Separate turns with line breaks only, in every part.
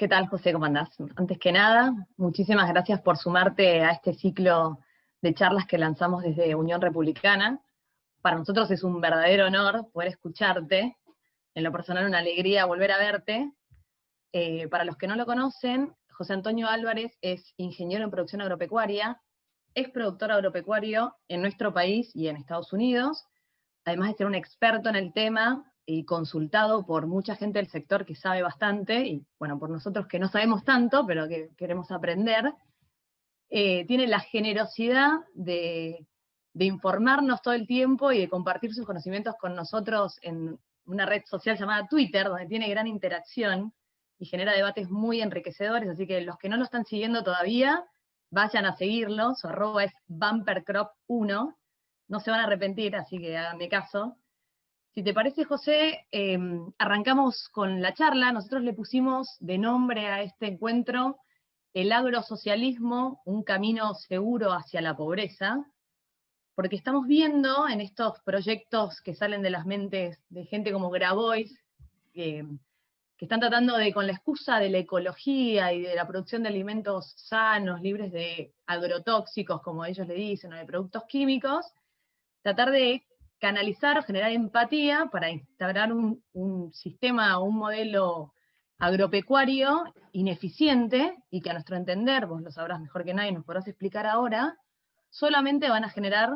¿Qué tal, José? ¿Cómo andás? Antes que nada, muchísimas gracias por sumarte a este ciclo de charlas que lanzamos desde Unión Republicana. Para nosotros es un verdadero honor poder escucharte. En lo personal, una alegría volver a verte. Para los que no lo conocen, José Antonio Álvarez es ingeniero en producción agropecuaria, es productor agropecuario en nuestro país y en Estados Unidos, además de ser un experto en el tema y consultado por mucha gente del sector que sabe bastante, y bueno, por nosotros que no sabemos tanto, pero que queremos aprender, tiene la generosidad de informarnos todo el tiempo y de compartir sus conocimientos con nosotros en una red social llamada Twitter, donde tiene gran interacción y genera debates muy enriquecedores, así que los que no lo están siguiendo todavía, vayan a seguirlo, su arroba es bumpercrop1, no se van a arrepentir, así que háganme caso. Si te parece, José, arrancamos con la charla. Nosotros le pusimos de nombre a este encuentro el agrosocialismo, un camino seguro hacia la pobreza, porque estamos viendo en estos proyectos que salen de las mentes de gente como Grabois, que están tratando de, con la excusa de la ecología y de la producción de alimentos sanos, libres de agrotóxicos, como ellos le dicen, o de productos químicos, tratar de canalizar o generar empatía para instaurar un sistema, un modelo agropecuario ineficiente, y que a nuestro entender, vos lo sabrás mejor que nadie, nos podrás explicar ahora, solamente van a generar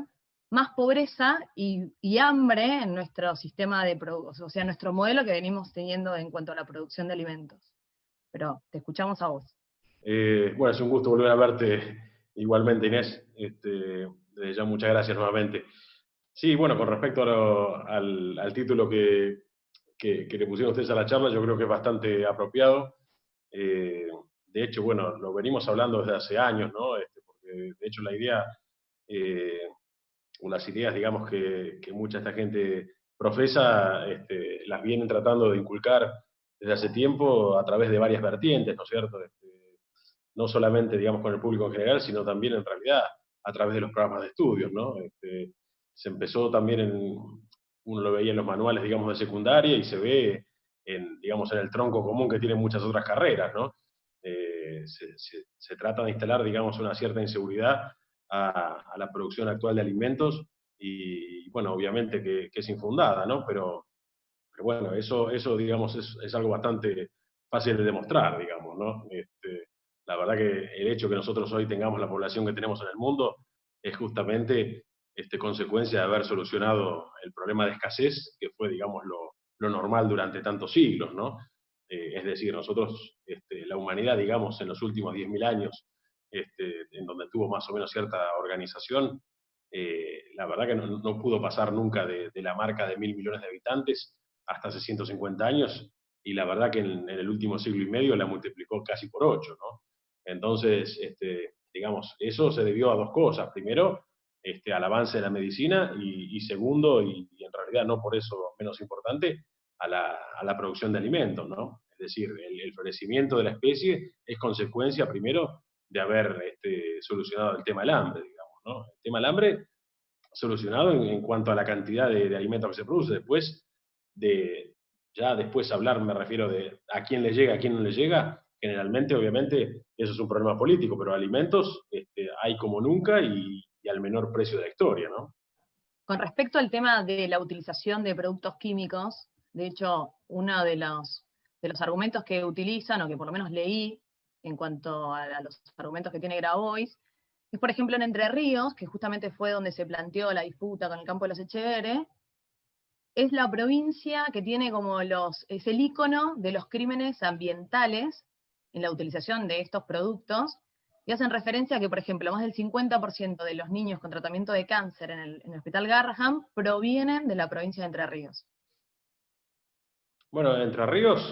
más pobreza y hambre en nuestro sistema de producción, o sea, nuestro modelo que venimos teniendo en cuanto a la producción de alimentos. Pero te escuchamos a vos.
Bueno, es un gusto volver a verte igualmente, Inés. Desde ya muchas gracias nuevamente. Sí, bueno, con respecto al título que le pusieron ustedes a la charla, yo creo que es bastante apropiado. De hecho, bueno, lo venimos hablando desde hace años, ¿no? Porque de hecho la idea, eh, unas ideas, digamos, que mucha esta gente profesa, las vienen tratando de inculcar desde hace tiempo a través de varias vertientes, ¿no es cierto? No solamente, digamos, con el público en general, sino también, en realidad, a través de los programas de estudios, ¿no? Se empezó también uno lo veía en los manuales, digamos, de secundaria y se ve, digamos, en el tronco común que tienen muchas otras carreras, ¿no? Se trata de instalar, digamos, una cierta inseguridad a la producción actual de alimentos y, bueno, obviamente que es infundada, ¿no? Pero bueno, eso digamos, es algo bastante fácil de demostrar, digamos, ¿no? La verdad que el hecho que nosotros hoy tengamos la población que tenemos en el mundo es justamente consecuencia de haber solucionado el problema de escasez, que fue, digamos, lo normal durante tantos siglos, ¿no? Es decir, nosotros, la humanidad, digamos, en los últimos 10.000 años, en donde tuvo más o menos cierta organización, la verdad que no pudo pasar nunca de la marca de 1.000 millones de habitantes hasta hace 150 años, y la verdad que en el último siglo y medio la multiplicó casi por 8, ¿no? Entonces, digamos, eso se debió a dos cosas. Primero, al avance de la medicina, y segundo, y en realidad no por eso menos importante, a la producción de alimentos, ¿no? Es decir, el florecimiento de la especie es consecuencia, primero, de haber solucionado el tema del hambre, digamos, ¿no? El tema del hambre solucionado en cuanto a la cantidad de alimentos que se produce. Después, ya después hablar, me refiero de a quién le llega, a quién no le llega, generalmente, obviamente, eso es un problema político, pero alimentos hay como nunca y al menor precio de la historia, ¿no?
Con respecto al tema de la utilización de productos químicos, de hecho, uno de los argumentos que utilizan, o que por lo menos leí en cuanto a los argumentos que tiene Grabois, es, por ejemplo, en Entre Ríos, que justamente fue donde se planteó la disputa con el campo de los Echeveres, es la provincia que tiene como es el ícono de los crímenes ambientales en la utilización de estos productos, y hacen referencia a que, por ejemplo, más del 50% de los niños con tratamiento de cáncer en el Hospital Garrahan provienen de la provincia de Entre Ríos.
Bueno, Entre Ríos,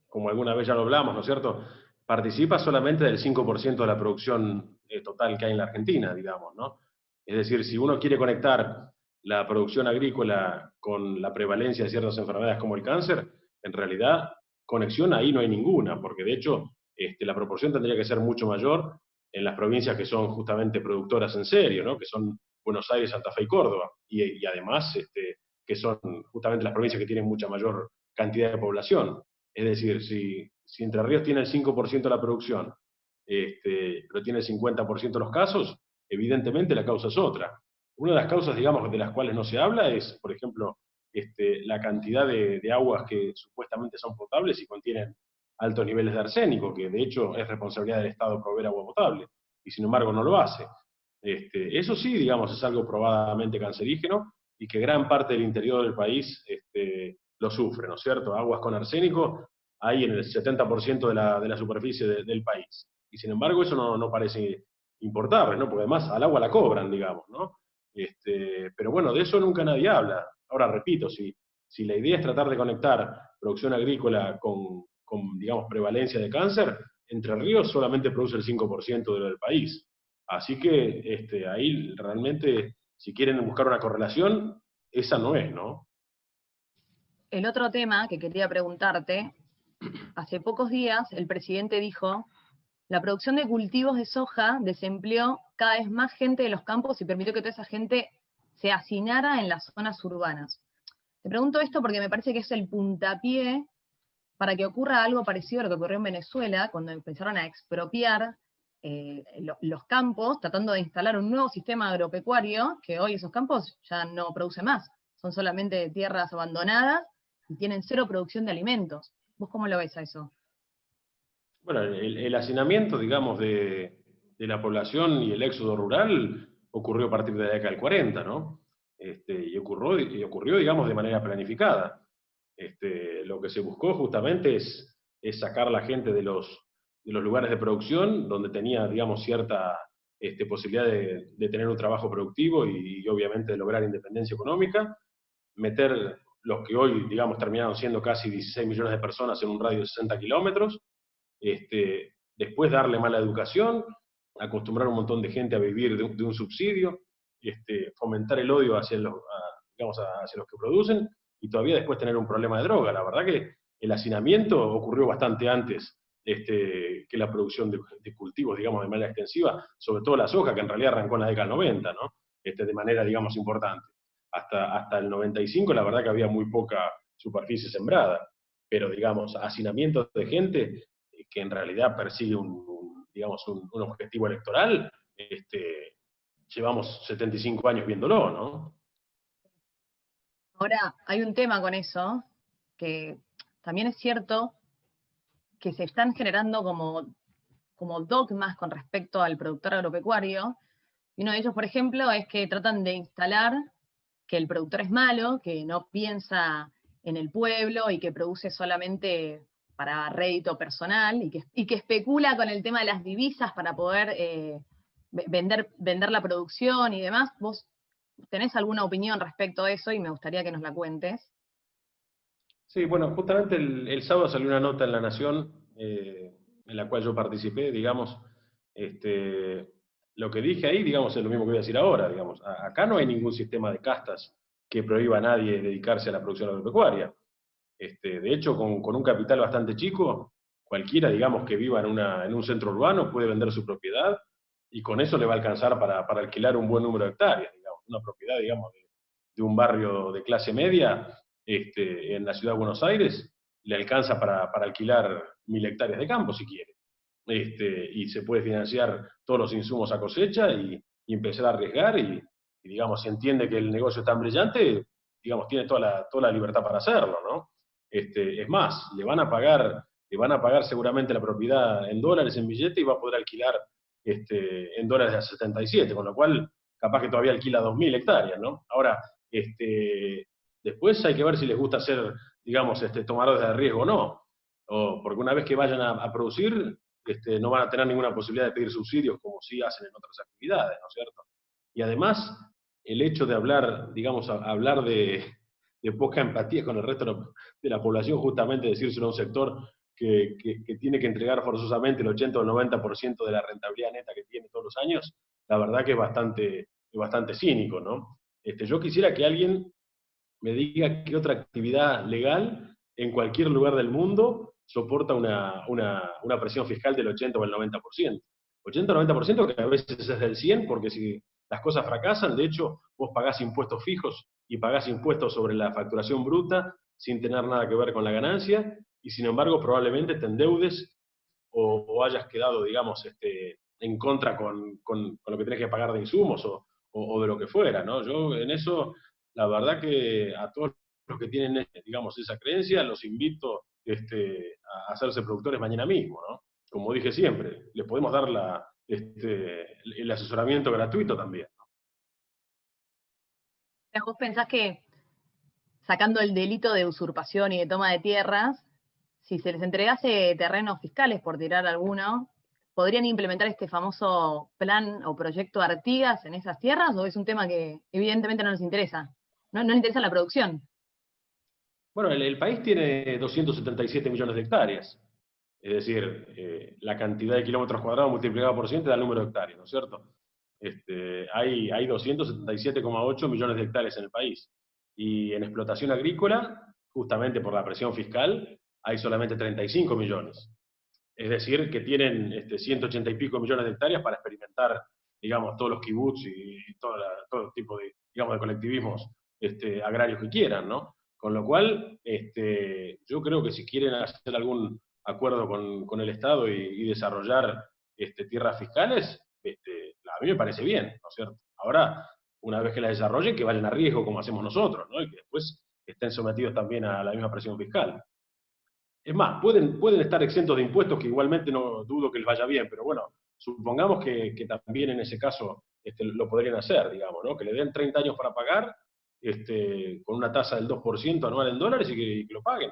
como alguna vez ya lo hablamos, ¿no es cierto?, participa solamente del 5% de la producción total que hay en la Argentina, digamos, ¿no? Es decir, si uno quiere conectar la producción agrícola con la prevalencia de ciertas enfermedades como el cáncer, en realidad conexión ahí no hay ninguna, porque de hecho la proporción tendría que ser mucho mayor en las provincias que son justamente productoras en serio, ¿no? Que son Buenos Aires, Santa Fe y Córdoba, y además que son justamente las provincias que tienen mucha mayor cantidad de población. Es decir, si Entre Ríos tiene el 5% de la producción, pero tiene el 50% de los casos, evidentemente la causa es otra. Una de las causas, digamos, de las cuales no se habla es, por ejemplo, la cantidad de aguas que supuestamente son potables y contienen altos niveles de arsénico, que de hecho es responsabilidad del Estado proveer agua potable, y sin embargo no lo hace. Eso sí, digamos, es algo probadamente cancerígeno, y que gran parte del interior del país lo sufre, ¿no es cierto? Aguas con arsénico hay en el 70% de la superficie del país. Y sin embargo eso no parece importarles, ¿no? Porque además al agua la cobran, digamos, ¿no? Pero bueno, de eso nunca nadie habla. Ahora repito, si la idea es tratar de conectar producción agrícola con digamos, prevalencia de cáncer, Entre Ríos solamente produce el 5% del país. Así que ahí realmente, si quieren buscar una correlación, esa no es, ¿no?
El otro tema que quería preguntarte, hace pocos días el presidente dijo, la producción de cultivos de soja desempleó cada vez más gente de los campos y permitió que toda esa gente se hacinara en las zonas urbanas. Te pregunto esto porque me parece que es el puntapié para que ocurra algo parecido a lo que ocurrió en Venezuela, cuando empezaron a expropiar los campos, tratando de instalar un nuevo sistema agropecuario, que hoy esos campos ya no producen más, son solamente tierras abandonadas y tienen cero producción de alimentos. ¿Vos cómo lo ves a eso?
Bueno, el hacinamiento, digamos, de la población y el éxodo rural ocurrió a partir de la década del 40, ¿no? Y ocurrió, digamos, de manera planificada. Lo que se buscó justamente es sacar a la gente de los lugares de producción donde tenía, digamos, cierta posibilidad de tener un trabajo productivo y obviamente de lograr independencia económica, meter los que hoy, digamos, terminaron siendo casi 16 millones de personas en un radio de 60 kilómetros, después darle mala educación, acostumbrar a un montón de gente a vivir de un subsidio, fomentar el odio digamos, hacia los que producen, y todavía después tener un problema de droga. La verdad que el hacinamiento ocurrió bastante antes que la producción de cultivos, digamos, de manera extensiva, sobre todo la soja, que en realidad arrancó en la década del 90, ¿no? De manera, digamos, importante. Hasta el 95, la verdad que había muy poca superficie sembrada, pero, digamos, hacinamiento de gente que en realidad persigue digamos, un objetivo electoral, llevamos 75 años viéndolo, ¿no?
Ahora, hay un tema con eso, que también es cierto que se están generando como dogmas con respecto al productor agropecuario, y uno de ellos, por ejemplo, es que tratan de instalar que el productor es malo, que no piensa en el pueblo y que produce solamente para rédito personal y que especula con el tema de las divisas para poder vender la producción y demás. ¿Vos tenés alguna opinión respecto a eso y me gustaría que nos la cuentes?
Sí, bueno, justamente el sábado salió una nota en La Nación, en la cual yo participé, digamos, lo que dije ahí, digamos, es lo mismo que voy a decir ahora, digamos, acá no hay ningún sistema de castas que prohíba a nadie dedicarse a la producción agropecuaria. De hecho, con un capital bastante chico, cualquiera, digamos, que viva en un centro urbano puede vender su propiedad y con eso le va a alcanzar para alquilar un buen número de hectáreas, digamos, una propiedad, digamos, de un barrio de clase media en la ciudad de Buenos Aires, le alcanza para alquilar 1.000 hectáreas de campo si quiere. Y se puede financiar todos los insumos a cosecha y empezar a arriesgar y, digamos, si entiende que el negocio es tan brillante, digamos, tiene toda la libertad para hacerlo, ¿no? Es más, le van a pagar seguramente la propiedad en dólares, en billete, y va a poder alquilar en dólares a 77, con lo cual capaz que todavía alquila 2.000 hectáreas, ¿no? Ahora, después hay que ver si les gusta ser, digamos, tomadores de riesgo o no. Porque una vez que vayan a producir, no van a tener ninguna posibilidad de pedir subsidios como sí hacen en otras actividades, ¿no es cierto? Y además, el hecho de hablar, digamos, hablar de poca empatía con el resto de la población, justamente decírselo a un sector que tiene que entregar forzosamente el 80 o el 90% de la rentabilidad neta que tiene todos los años, la verdad que es bastante cínico, ¿no? Yo quisiera que alguien me diga qué otra actividad legal en cualquier lugar del mundo soporta una presión fiscal del 80 o el 90%. 80 o 90% que a veces es del 100%, porque si las cosas fracasan, de hecho, vos pagás impuestos fijos y pagás impuestos sobre la facturación bruta sin tener nada que ver con la ganancia, y sin embargo probablemente te endeudes o hayas quedado, digamos, en contra con lo que tenés que pagar de insumos o de lo que fuera, ¿no? Yo en eso, la verdad que a todos los que tienen, digamos, esa creencia, los invito a hacerse productores mañana mismo, ¿no? Como dije siempre, les podemos dar el asesoramiento gratuito también.
¿Vos pensás que, sacando el delito de usurpación y de toma de tierras, si se les entregase terrenos fiscales, por tirar alguno, podrían implementar este famoso plan o proyecto Artigas en esas tierras, o es un tema que evidentemente no les interesa? No les interesa la producción.
Bueno, el país tiene 277 millones de hectáreas. Es decir, la cantidad de kilómetros cuadrados multiplicado por 100 te da el número de hectáreas, ¿no es cierto? Hay 277,8 millones de hectáreas en el país. Y en explotación agrícola, justamente por la presión fiscal, hay solamente 35 millones. Es decir, que tienen 180 y pico millones de hectáreas para experimentar, digamos, todos los kibbutz y todo tipo de, digamos, de colectivismos agrarios que quieran, ¿no? Con lo cual, yo creo que si quieren hacer algún acuerdo con el Estado y desarrollar tierras fiscales, a mí me parece bien, ¿no es cierto? Ahora, una vez que las desarrollen, que vayan a riesgo como hacemos nosotros, ¿no? Y que después estén sometidos también a la misma presión fiscal. Es más, pueden estar exentos de impuestos, que igualmente no dudo que les vaya bien, pero bueno, supongamos que también en ese caso lo podrían hacer, digamos, ¿no? Que le den 30 años para pagar, con una tasa del 2% anual en dólares y que lo paguen.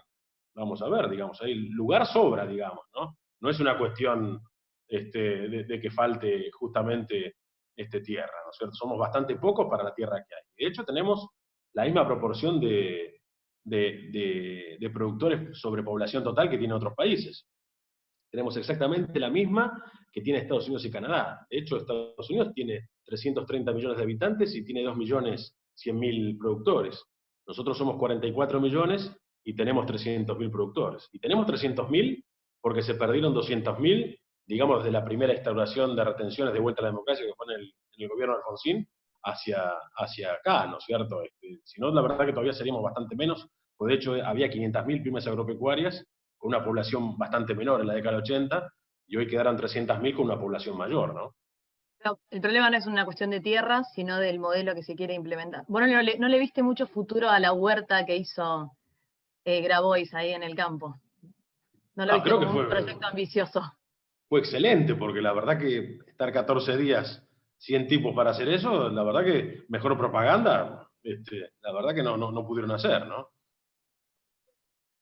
Vamos a ver, digamos, ahí el lugar sobra, digamos, ¿no? No es una cuestión de que falte justamente tierra, ¿no es cierto? Somos bastante pocos para la tierra que hay. De hecho, tenemos la misma proporción de productores sobre población total que tienen otros países. Tenemos exactamente la misma que tiene Estados Unidos y Canadá. De hecho, Estados Unidos tiene 330 millones de habitantes y tiene 2.100.000 productores. Nosotros somos 44 millones y tenemos 300.000 productores. Y tenemos 300.000 porque se perdieron 200.000, digamos, desde la primera instauración de retenciones de vuelta a la democracia, que fue en el gobierno de Alfonsín, hacia acá, ¿no es cierto? Si no, la verdad que todavía seríamos bastante menos, pues de hecho había 500.000 pymes agropecuarias con una población bastante menor en la década del 80, y hoy quedaron 300.000 con una población mayor, ¿no?
No, el problema no es una cuestión de tierras, sino del modelo que se quiere implementar. Bueno, no le viste mucho futuro a la huerta que hizo Grabois ahí en el campo. No lo
No,
viste
creo que
como un proyecto ambicioso.
fue excelente, porque la verdad que estar 14 días 100 tipos para hacer eso, la verdad que mejor propaganda, la verdad que no pudieron hacer, ¿no?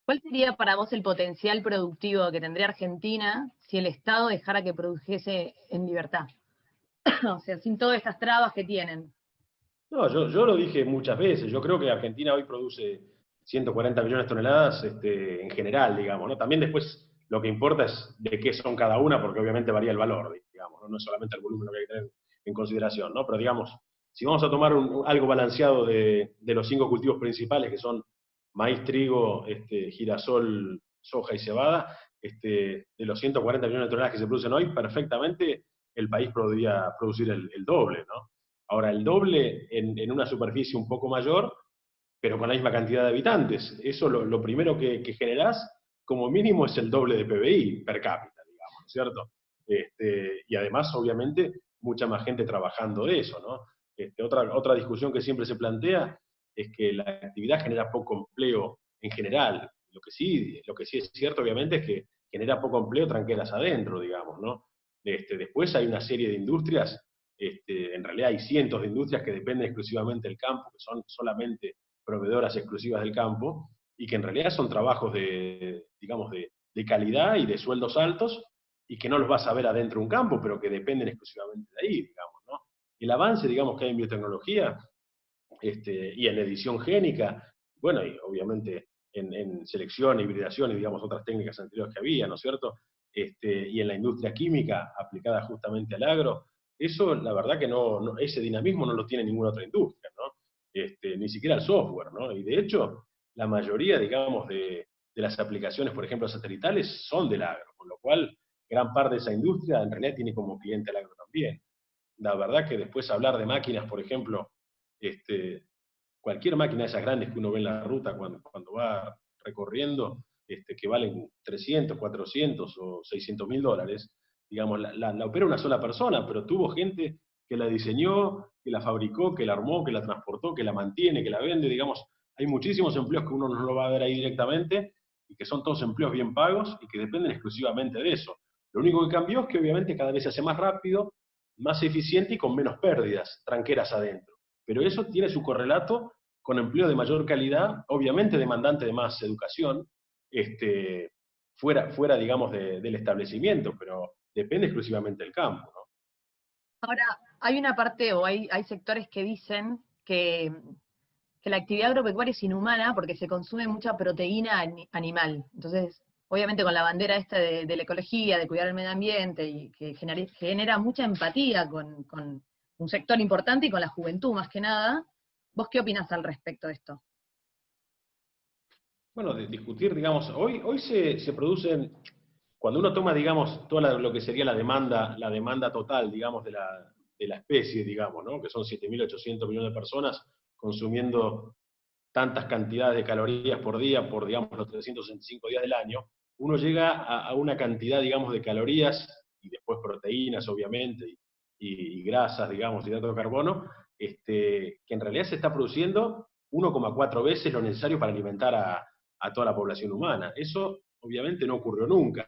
¿Cuál sería para vos el potencial productivo que tendría Argentina si el Estado dejara que produjese en libertad? O sea, sin todas estas trabas que tienen.
No, yo lo dije muchas veces, yo creo que Argentina hoy produce 140 millones de toneladas en general, digamos, ¿no? También después lo que importa es de qué son cada una, porque obviamente varía el valor, digamos, ¿no? No es solamente el volumen lo que hay que tener en consideración, ¿no? Pero digamos, si vamos a tomar algo balanceado de los 5 cultivos principales, que son maíz, trigo, girasol, soja y cebada, de los 140 millones de toneladas que se producen hoy, perfectamente el país podría producir el doble, ¿no? Ahora, el doble en una superficie un poco mayor, pero con la misma cantidad de habitantes. Eso lo primero que generás, como mínimo, es el doble de PBI per cápita, digamos, ¿no es cierto? Y además, obviamente, mucha más gente trabajando de eso, ¿no? Otra discusión que siempre se plantea es que la actividad genera poco empleo en general. Lo que sí es cierto, obviamente, es que genera poco empleo tranqueras adentro, digamos, ¿no? Después hay una serie de industrias, en realidad hay cientos de industrias que dependen exclusivamente del campo, que son solamente proveedoras exclusivas del campo, y que en realidad son trabajos digamos, de calidad y de sueldos altos, y que no los vas a ver adentro de un campo, pero que dependen exclusivamente de ahí, digamos, ¿no? El avance, digamos, que hay en biotecnología, y en edición génica, bueno, y obviamente en selección, hibridación y, digamos, otras técnicas anteriores que había, ¿no es cierto? Y en la industria química aplicada justamente al agro, eso la verdad que ese dinamismo no lo tiene ninguna otra industria, ¿no? Ni siquiera el software, ¿no? Y de hecho, la mayoría, digamos, de las aplicaciones, por ejemplo, satelitales, son del agro, con lo cual gran parte de esa industria en realidad tiene como cliente al agro también. La verdad que después hablar de máquinas, por ejemplo, este, cualquier máquina de esas grandes que uno ve en la ruta cuando va recorriendo, que valen 300, 400 o 600 mil dólares, digamos, la opera una sola persona, pero tuvo gente que la diseñó, que la fabricó, que la armó, que la transportó, que la mantiene, que la vende, digamos, hay muchísimos empleos que uno no lo va a ver ahí directamente, y que son todos empleos bien pagos y que dependen exclusivamente de eso. Lo único que cambió es que obviamente cada vez se hace más rápido, más eficiente y con menos pérdidas tranqueras adentro. Pero eso tiene su correlato con empleo de mayor calidad, obviamente demandante de más educación, fuera digamos, del establecimiento, pero depende exclusivamente del campo, ¿no?
Ahora, hay una parte, o hay sectores que dicen que la actividad agropecuaria es inhumana porque se consume mucha proteína animal. Entonces, obviamente con la bandera esta de la ecología, de cuidar el medio ambiente, y que genera mucha empatía con un sector importante y con la juventud más que nada. ¿Vos qué opinás al respecto de esto?
Bueno, de discutir, digamos, hoy se producen, cuando uno toma, digamos, toda lo que sería la demanda total, digamos, de la especie, digamos, ¿no? Que son 7.800 millones de personas consumiendo tantas cantidades de calorías por día, por, digamos, los 365 días del año, uno llega a una cantidad, digamos, de calorías, y después proteínas, obviamente, y grasas, digamos, hidrato de carbono, que en realidad se está produciendo 1,4 veces lo necesario para alimentar a toda la población humana. Eso, obviamente, no ocurrió nunca.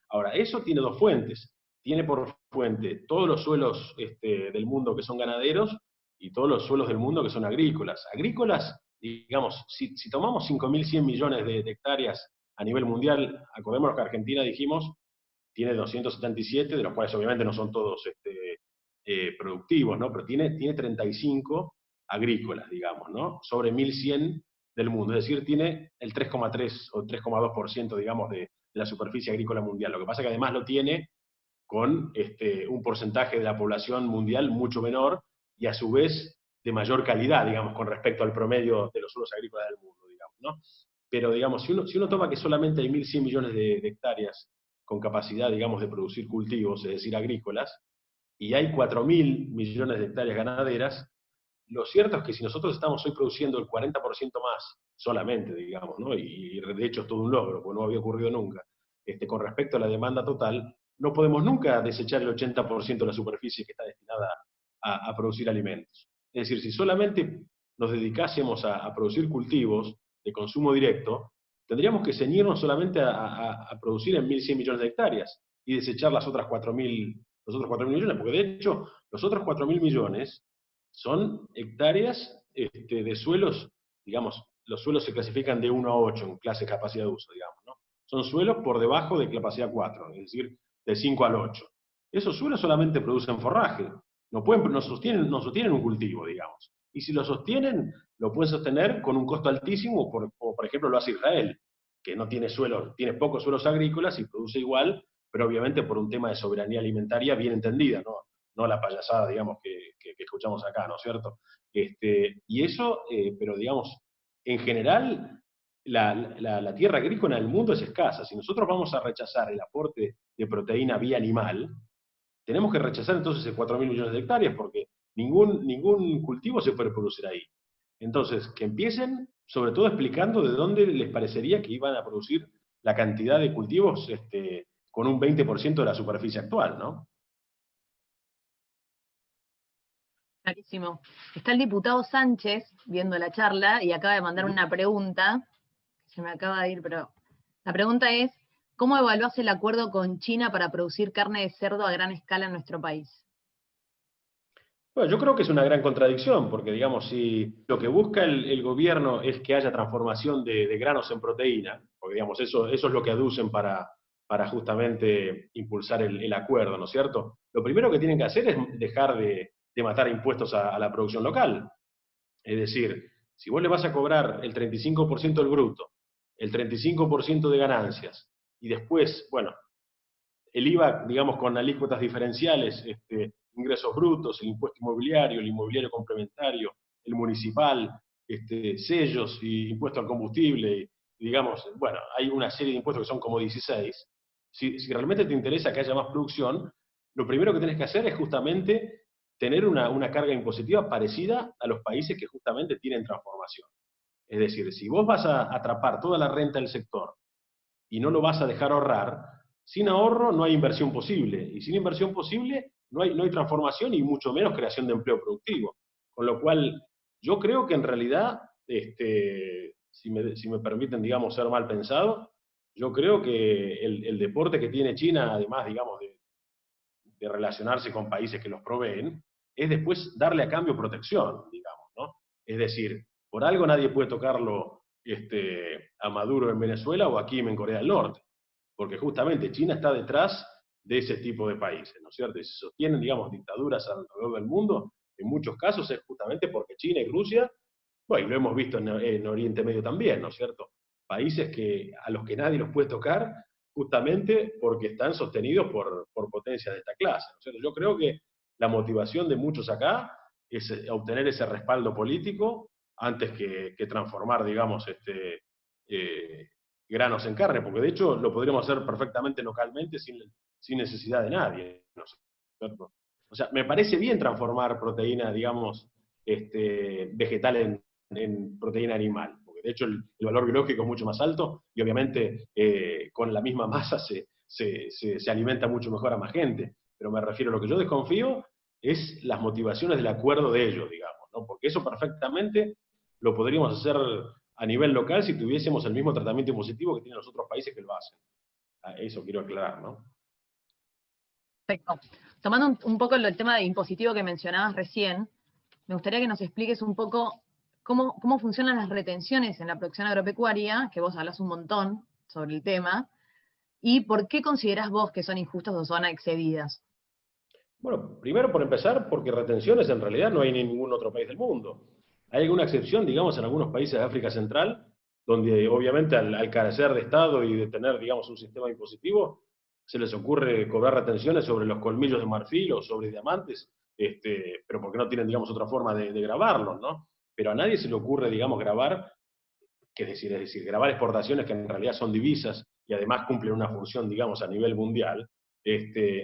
Ahora, eso tiene dos fuentes. Tiene por fuente todos los suelos del mundo que son ganaderos y todos los suelos del mundo que son agrícolas. Agrícolas, digamos, si tomamos 5.100 millones de hectáreas a nivel mundial, acordémonos que Argentina, dijimos, tiene 277, de los cuales obviamente no son todos productivos, ¿no? Pero tiene 35 agrícolas, digamos, ¿no? Sobre 1.100 del mundo, es decir, tiene el 3,3 o 3,2%, digamos, de la superficie agrícola mundial. Lo que pasa es que además lo tiene con un porcentaje de la población mundial mucho menor y a su vez de mayor calidad, digamos, con respecto al promedio de los suelos agrícolas del mundo, digamos, ¿no? Pero, digamos, si uno toma que solamente hay 1.100 millones de hectáreas con capacidad, digamos, de producir cultivos, es decir, agrícolas, y hay 4.000 millones de hectáreas ganaderas, lo cierto es que si nosotros estamos hoy produciendo el 40% más, solamente, digamos, ¿no? Y de hecho es todo un logro, porque no había ocurrido nunca, con respecto a la demanda total, no podemos nunca desechar el 80% de la superficie que está destinada a producir alimentos. Es decir, si solamente nos dedicásemos a producir cultivos de consumo directo, tendríamos que ceñirnos solamente a producir en 1.100 millones de hectáreas y desechar los otros 4.000 millones, porque de hecho los otros 4.000 millones son hectáreas de suelos, digamos, los suelos se clasifican de 1 a 8 en clase de capacidad de uso, digamos, ¿no? Son suelos por debajo de capacidad 4, es decir, de 5 al 8. Esos suelos solamente producen forraje, no sostienen un cultivo, digamos. Y si lo sostienen, lo pueden sostener con un costo altísimo, como por ejemplo lo hace Israel, que no tiene suelos, tiene pocos suelos agrícolas y produce igual, pero obviamente por un tema de soberanía alimentaria bien entendida, no la payasada, digamos, que escuchamos acá, ¿no es cierto? Y eso, pero digamos, en general, la tierra agrícola en el mundo es escasa. Si nosotros vamos a rechazar el aporte de proteína vía animal, tenemos que rechazar entonces 4.000 millones de hectáreas, porque ningún cultivo se puede producir ahí. Entonces, que empiecen, sobre todo explicando de dónde les parecería que iban a producir la cantidad de cultivos con un 20% de la superficie actual, ¿no?
Clarísimo. Está el diputado Sánchez viendo la charla y acaba de mandar una pregunta, se me acaba de ir, pero la pregunta es, ¿cómo evaluás el acuerdo con China para producir carne de cerdo a gran escala en nuestro país?
Bueno, yo creo que es una gran contradicción, porque digamos, si lo que busca el gobierno es que haya transformación de granos en proteína, porque digamos, eso es lo que aducen para justamente impulsar el acuerdo, ¿no es cierto? Lo primero que tienen que hacer es dejar de matar impuestos a la producción local. Es decir, si vos le vas a cobrar el 35% del bruto, el 35% de ganancias, y después, bueno, el IVA, digamos, con alícuotas diferenciales, ingresos brutos, el impuesto inmobiliario, el inmobiliario complementario, el municipal, sellos y impuesto al combustible, y digamos, bueno, hay una serie de impuestos que son como 16. Si realmente te interesa que haya más producción, lo primero que tienes que hacer es justamente tener una carga impositiva parecida a los países que justamente tienen transformación. Es decir, si vos vas a atrapar toda la renta del sector y no lo vas a dejar ahorrar, sin ahorro no hay inversión posible, y sin inversión posible no hay transformación y mucho menos creación de empleo productivo. Con lo cual, yo creo que en realidad, si me permiten, digamos, ser mal pensado, yo creo que el deporte que tiene China, además, digamos, de relacionarse con países que los proveen, es después darle a cambio protección, digamos, ¿no? Es decir, por algo nadie puede tocarlo a Maduro en Venezuela o a Kim en Corea del Norte, porque justamente China está detrás de ese tipo de países, ¿no es cierto? Y si sostienen, digamos, dictaduras alrededor del mundo, en muchos casos es justamente porque China y Rusia, bueno, y lo hemos visto en Oriente Medio también, ¿no es cierto? Países a los que nadie los puede tocar justamente porque están sostenidos por potencias de esta clase, ¿no es cierto? Yo creo que la motivación de muchos acá es obtener ese respaldo político antes que transformar, digamos, eh, granos en carne, porque de hecho lo podríamos hacer perfectamente localmente sin necesidad de nadie, ¿no es cierto? O sea, me parece bien transformar proteína, digamos, vegetal en proteína animal, porque de hecho el valor biológico es mucho más alto y obviamente con la misma masa se alimenta mucho mejor a más gente. Pero me refiero a lo que yo desconfío es las motivaciones del acuerdo de ellos, digamos, ¿no? Porque eso perfectamente lo podríamos hacer a nivel local si tuviésemos el mismo tratamiento impositivo que tienen los otros países que lo hacen. Eso quiero aclarar, ¿no?
Perfecto. Tomando un poco el tema de impositivo que mencionabas recién, me gustaría que nos expliques un poco cómo funcionan las retenciones en la producción agropecuaria, que vos hablas un montón sobre el tema, y por qué considerás vos que son injustas o son excedidas.
Bueno, primero por empezar, porque retenciones en realidad no hay en ningún otro país del mundo. Hay alguna excepción, digamos, en algunos países de África Central, donde obviamente al carecer de Estado y de tener, digamos, un sistema impositivo, se les ocurre cobrar retenciones sobre los colmillos de marfil o sobre diamantes, pero porque no tienen, digamos, otra forma de grabarlos, ¿no? Pero a nadie se le ocurre, digamos, grabar, es decir, grabar exportaciones que en realidad son divisas y además cumplen una función, digamos, a nivel mundial,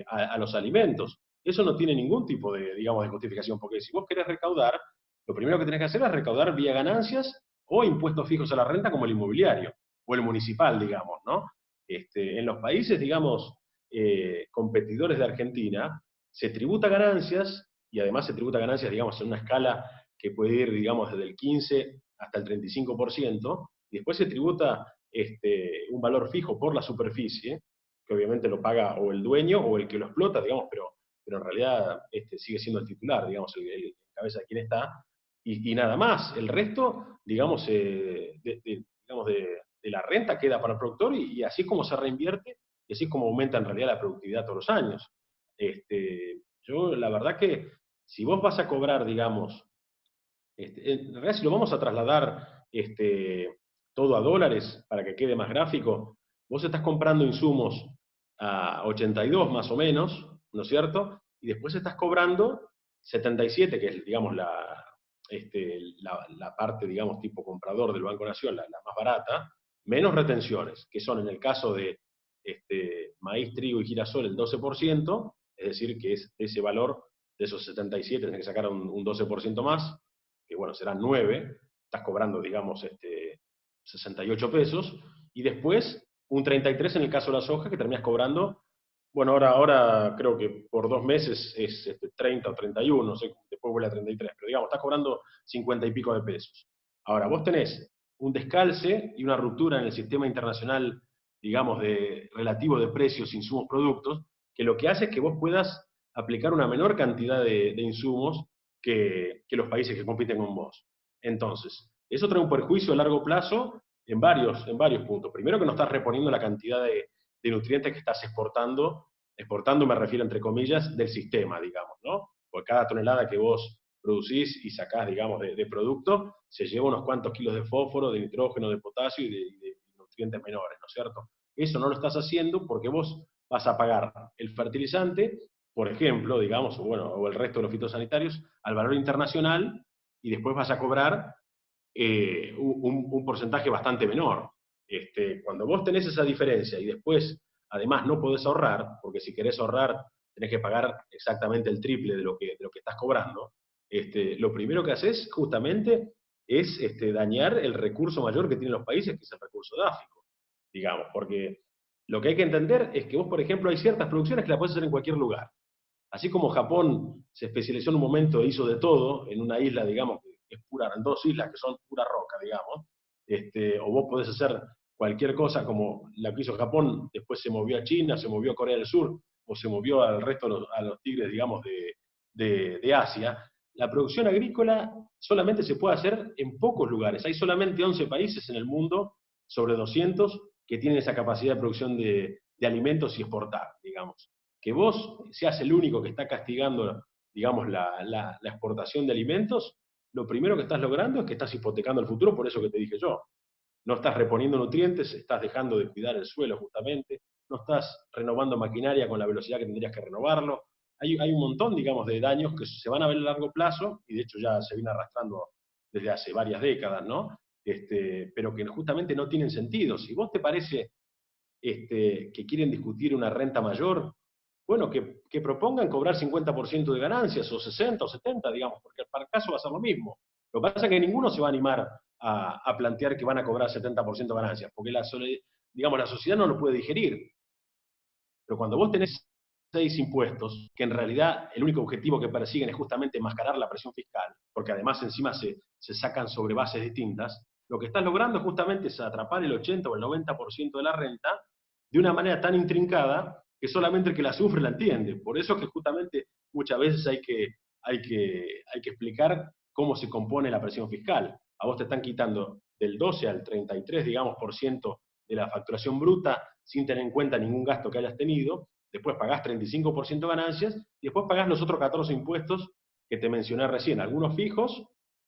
a los alimentos. Eso no tiene ningún tipo de, digamos, de justificación, porque si vos querés recaudar, lo primero que tenés que hacer es recaudar vía ganancias o impuestos fijos a la renta como el inmobiliario o el municipal, digamos, ¿no? En los países, digamos, competidores de Argentina, se tributa ganancias y además se tributa ganancias, digamos, en una escala que puede ir, digamos, desde el 15 hasta el 35%, y después se tributa un valor fijo por la superficie, que obviamente lo paga o el dueño o el que lo explota, digamos, pero en realidad sigue siendo el titular, digamos, el cabeza de quien está, y nada más. El resto, digamos, digamos de la renta queda para el productor y así es como se reinvierte y así es como aumenta en realidad la productividad todos los años. Yo, la verdad que si vos vas a cobrar, digamos, en realidad si lo vamos a trasladar todo a dólares para que quede más gráfico, vos estás comprando insumos a 82 más o menos, ¿no es cierto? Y después estás cobrando 77, que es, digamos, la parte, digamos, tipo comprador del Banco Nación, la más barata, menos retenciones, que son en el caso de maíz, trigo y girasol el 12%, es decir, que es ese valor de esos 77, tenés que sacar un 12% más, que bueno, serán 9, estás cobrando, digamos, 68 pesos, y después un 33 en el caso de la soja, que terminas cobrando, bueno, ahora creo que por 2 meses es 30 o 31, no sé, después vuelve a 33, pero digamos, estás cobrando 50 y pico de pesos. Ahora, vos tenés un descalce y una ruptura en el sistema internacional, digamos, relativo de precios, insumos, productos, que lo que hace es que vos puedas aplicar una menor cantidad de insumos que los países que compiten con vos. Entonces, eso trae un perjuicio a largo plazo en varios puntos. Primero que no estás reponiendo la cantidad de nutrientes que estás exportando me refiero entre comillas, del sistema, digamos, ¿no? Por cada tonelada que vos producís y sacás, digamos, de producto, se lleva unos cuantos kilos de fósforo, de nitrógeno, de potasio y de nutrientes menores, ¿no es cierto? Eso no lo estás haciendo porque vos vas a pagar el fertilizante, por ejemplo, digamos, o el resto de los fitosanitarios, al valor internacional y después vas a cobrar un porcentaje bastante menor. Cuando vos tenés esa diferencia y después, además, no podés ahorrar, porque si querés ahorrar, tenés que pagar exactamente el triple de lo que estás cobrando, lo primero que haces justamente es dañar el recurso mayor que tienen los países, que es el recurso dáfico. digamos, porque lo que hay que entender es que vos, por ejemplo, hay ciertas producciones que las podés hacer en cualquier lugar. Así como Japón se especializó en un momento e hizo de todo, en una isla, digamos, que es pura, en dos islas que son pura roca, digamos, o vos podés hacer cualquier cosa como la que hizo Japón, después se movió a China, se movió a Corea del Sur, o se movió al resto, a los tigres, digamos, de Asia. La producción agrícola solamente se puede hacer en pocos lugares. Hay solamente 11 países en el mundo, sobre 200, que tienen esa capacidad de producción de alimentos y exportar, digamos. Que vos seas el único que está castigando, digamos, la exportación de alimentos, lo primero que estás logrando es que estás hipotecando el futuro, por eso que te dije yo. No estás reponiendo nutrientes, estás dejando de cuidar el suelo justamente, no estás renovando maquinaria con la velocidad que tendrías que renovarlo. Hay un montón, digamos, de daños que se van a ver a largo plazo, y de hecho ya se viene arrastrando desde hace varias décadas, ¿no? Pero que justamente no tienen sentido. Si vos te parece que quieren discutir una renta mayor, bueno, que propongan cobrar 50% de ganancias, o 60 o 70, digamos, porque para el caso va a ser lo mismo. Lo que pasa es que ninguno se va a animar a plantear que van a cobrar 70% de ganancias, porque digamos, la sociedad no lo puede digerir. Pero cuando vos tenés 6 impuestos, que en realidad el único objetivo que persiguen es justamente enmascarar la presión fiscal, porque además encima se sacan sobre bases distintas, lo que estás logrando justamente es atrapar el 80 o el 90% de la renta de una manera tan intrincada que solamente el que la sufre la entiende. Por eso es que justamente muchas veces hay que explicar cómo se compone la presión fiscal. A vos te están quitando del 12 al 33, digamos, por ciento de la facturación bruta sin tener en cuenta ningún gasto que hayas tenido, después pagás 35% de ganancias, y después pagás los otros 14 impuestos que te mencioné recién, algunos fijos,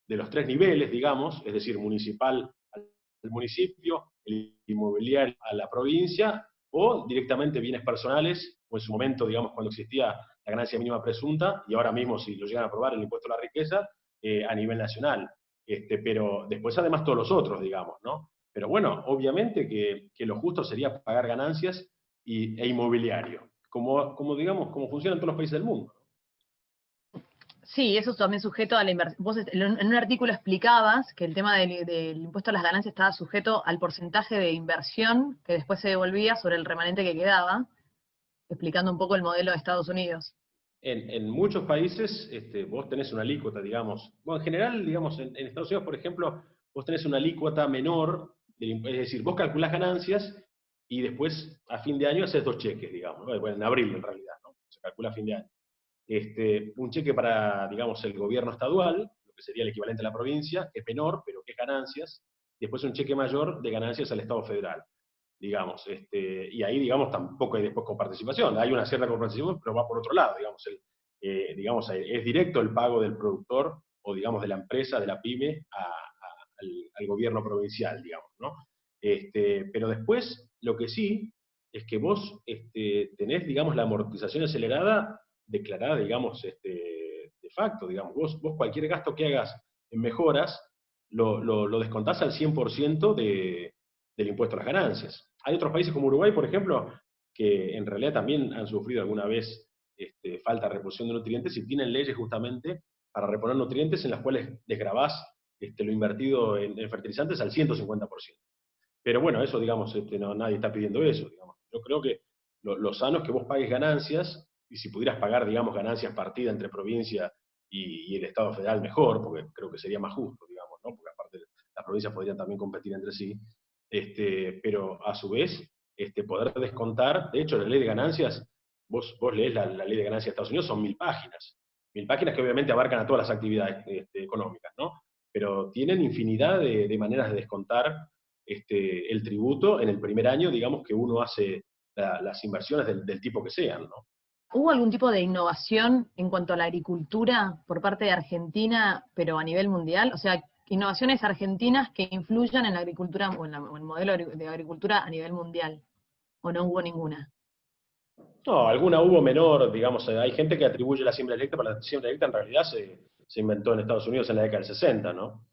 de los 3 niveles, digamos, es decir, municipal al municipio, el inmobiliario a la provincia, o directamente bienes personales, o en su momento, digamos, cuando existía la ganancia mínima presunta, y ahora mismo, si lo llegan a aprobar, el impuesto a la riqueza, a nivel nacional. Pero después además todos los otros, digamos, ¿no? Pero bueno, obviamente que lo justo sería pagar ganancias e inmobiliario, como digamos, como funciona en todos los países del mundo.
Sí, eso es también sujeto a la inversión. Vos en un artículo explicabas que el tema del impuesto a las ganancias estaba sujeto al porcentaje de inversión que después se devolvía sobre el remanente que quedaba, explicando un poco el modelo de Estados Unidos.
En muchos países vos tenés una alícuota, digamos. Bueno, en general, digamos, en Estados Unidos, por ejemplo, vos tenés una alícuota menor, es decir, vos calculás ganancias y después a fin de año haces 2 cheques, digamos. Bueno, en abril en realidad, ¿no? Se calcula a fin de año. Un cheque para, digamos, el gobierno estadual, lo que sería el equivalente a la provincia, que es menor, pero que es ganancias, y después un cheque mayor de ganancias al Estado federal, digamos. Y ahí, digamos, tampoco hay después coparticipación. Hay una cierta coparticipación, pero va por otro lado, digamos. Digamos, es directo el pago del productor o, digamos, de la empresa, de la pyme, al gobierno provincial, digamos, ¿no? Pero después, lo que sí es que vos tenés, digamos, la amortización acelerada declarada, digamos, de facto, digamos. Vos cualquier gasto que hagas en mejoras, lo descontás al 100% del impuesto a las ganancias. Hay otros países como Uruguay, por ejemplo, que en realidad también han sufrido alguna vez falta de reposición de nutrientes y tienen leyes justamente para reponer nutrientes en las cuales desgravás lo invertido en fertilizantes al 150%. Pero bueno, eso, digamos, nadie está pidiendo eso, digamos. Yo creo que lo sano es que vos pagues ganancias, y si pudieras pagar, digamos, ganancias partidas entre provincia y el Estado federal, mejor, porque creo que sería más justo, digamos, ¿no? Porque aparte las provincias podrían también competir entre sí. Pero a su vez, poder descontar, de hecho, la ley de ganancias, vos lees la ley de ganancias de Estados Unidos, son 1000 páginas. 1000 páginas que obviamente abarcan a todas las actividades económicas, ¿no? Pero tienen infinidad de maneras de descontar el tributo en el primer año, digamos, que uno hace las inversiones del tipo que sean, ¿no?
¿Hubo algún tipo de innovación en cuanto a la agricultura por parte de Argentina, pero a nivel mundial? O sea, innovaciones argentinas que influyan en la agricultura o en el modelo de agricultura a nivel mundial. ¿O no hubo ninguna?
No, alguna hubo menor, digamos, hay gente que atribuye la siembra directa, pero la siembra directa en realidad se inventó en Estados Unidos en la década del 60, ¿no?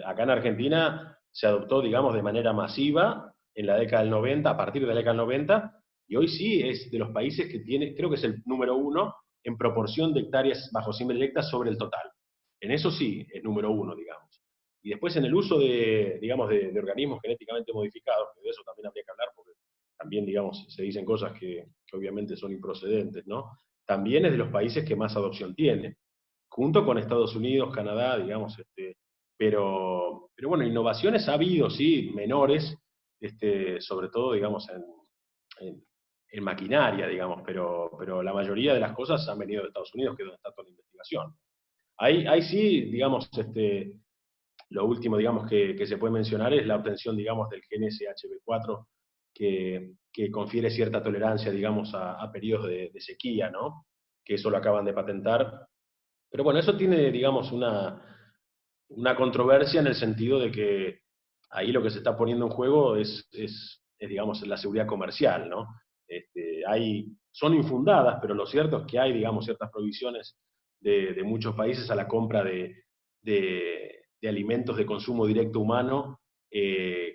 Acá en Argentina se adoptó, digamos, de manera masiva en la década del 90, a partir de la década del 90, y hoy sí es de los países que tiene, creo que es el número 1 en proporción de hectáreas bajo siembra directa sobre el total. En eso sí es número 1, digamos. Y después en el uso de, digamos, de organismos genéticamente modificados, que de eso también habría que hablar, porque también, digamos, se dicen cosas que obviamente son improcedentes, ¿no? También es de los países que más adopción tiene, junto con Estados Unidos, Canadá, digamos, pero bueno, innovaciones ha habido, sí, menores, sobre todo, digamos, en, en maquinaria, digamos, pero la mayoría de las cosas han venido de Estados Unidos, que es donde está toda la investigación. Ahí sí, digamos, lo último, digamos, que se puede mencionar es la obtención, digamos, del gen SHB4, que confiere cierta tolerancia, digamos, a periodos de sequía, ¿no? Que eso lo acaban de patentar. Pero bueno, eso tiene, digamos, una controversia en el sentido de que ahí lo que se está poniendo en juego digamos, la seguridad comercial, ¿no? Son infundadas, pero lo cierto es que hay, digamos, ciertas prohibiciones de muchos países a la compra de alimentos de consumo directo humano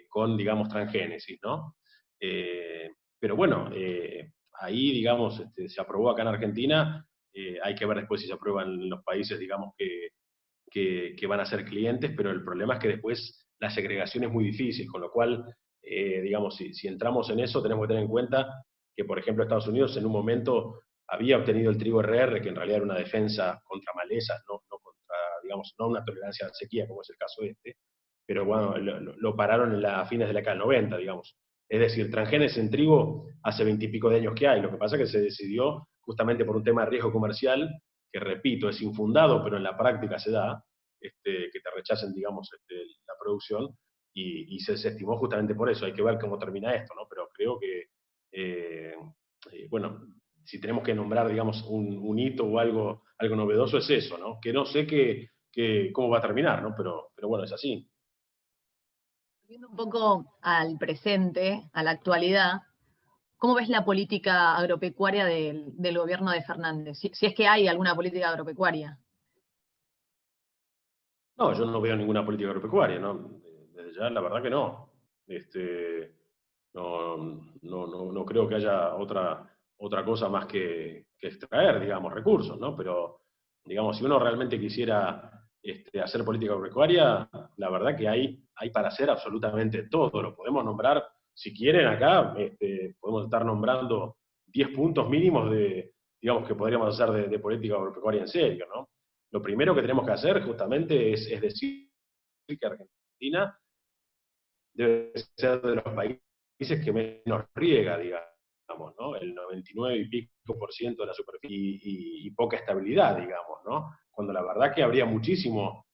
con, digamos, transgénesis, ¿no? Pero bueno, ahí, digamos, se aprobó acá en Argentina, hay que ver después si se aprueba en los países, digamos, que van a ser clientes, pero el problema es que después la segregación es muy difícil, con lo cual, digamos, si entramos en eso, tenemos que tener en cuenta que, por ejemplo, Estados Unidos en un momento había obtenido el trigo RR, que en realidad era una defensa contra malezas, no contra, digamos, no una tolerancia a la sequía, como es el caso pero bueno, lo pararon a fines de la década del 90, digamos. Es decir, transgénesis en trigo hace 20 y pico de años que hay, lo que pasa es que se decidió justamente por un tema de riesgo comercial, que repito, es infundado, pero en la práctica se da, que te rechacen, digamos, la producción, y se desestimó justamente por eso. Hay que ver cómo termina esto, ¿no? Pero creo que, bueno, si tenemos que nombrar, digamos, un hito o algo novedoso es eso, ¿no? Que no sé cómo va a terminar, ¿no? Pero bueno, es así.
Volviendo un poco al presente, a la actualidad, ¿cómo ves la política agropecuaria del gobierno de Fernández? Si es que hay alguna política agropecuaria.
No, yo no veo ninguna política agropecuaria, ¿no? Desde ya, la verdad que no. No creo que haya otra cosa más que extraer, digamos, recursos, ¿no? Pero, digamos, si uno realmente quisiera hacer política agropecuaria, la verdad que hay para hacer absolutamente todo. Lo podemos nombrar, si quieren acá, podemos estar nombrando 10 puntos mínimos digamos, que podríamos hacer de política agropecuaria en serio, ¿no? Lo primero que tenemos que hacer justamente es decir que Argentina debe ser de los países que menos riega, digamos, ¿no? El 99 y pico por ciento de la superficie y poca estabilidad, digamos, ¿no? Cuando la verdad que habría muchísimo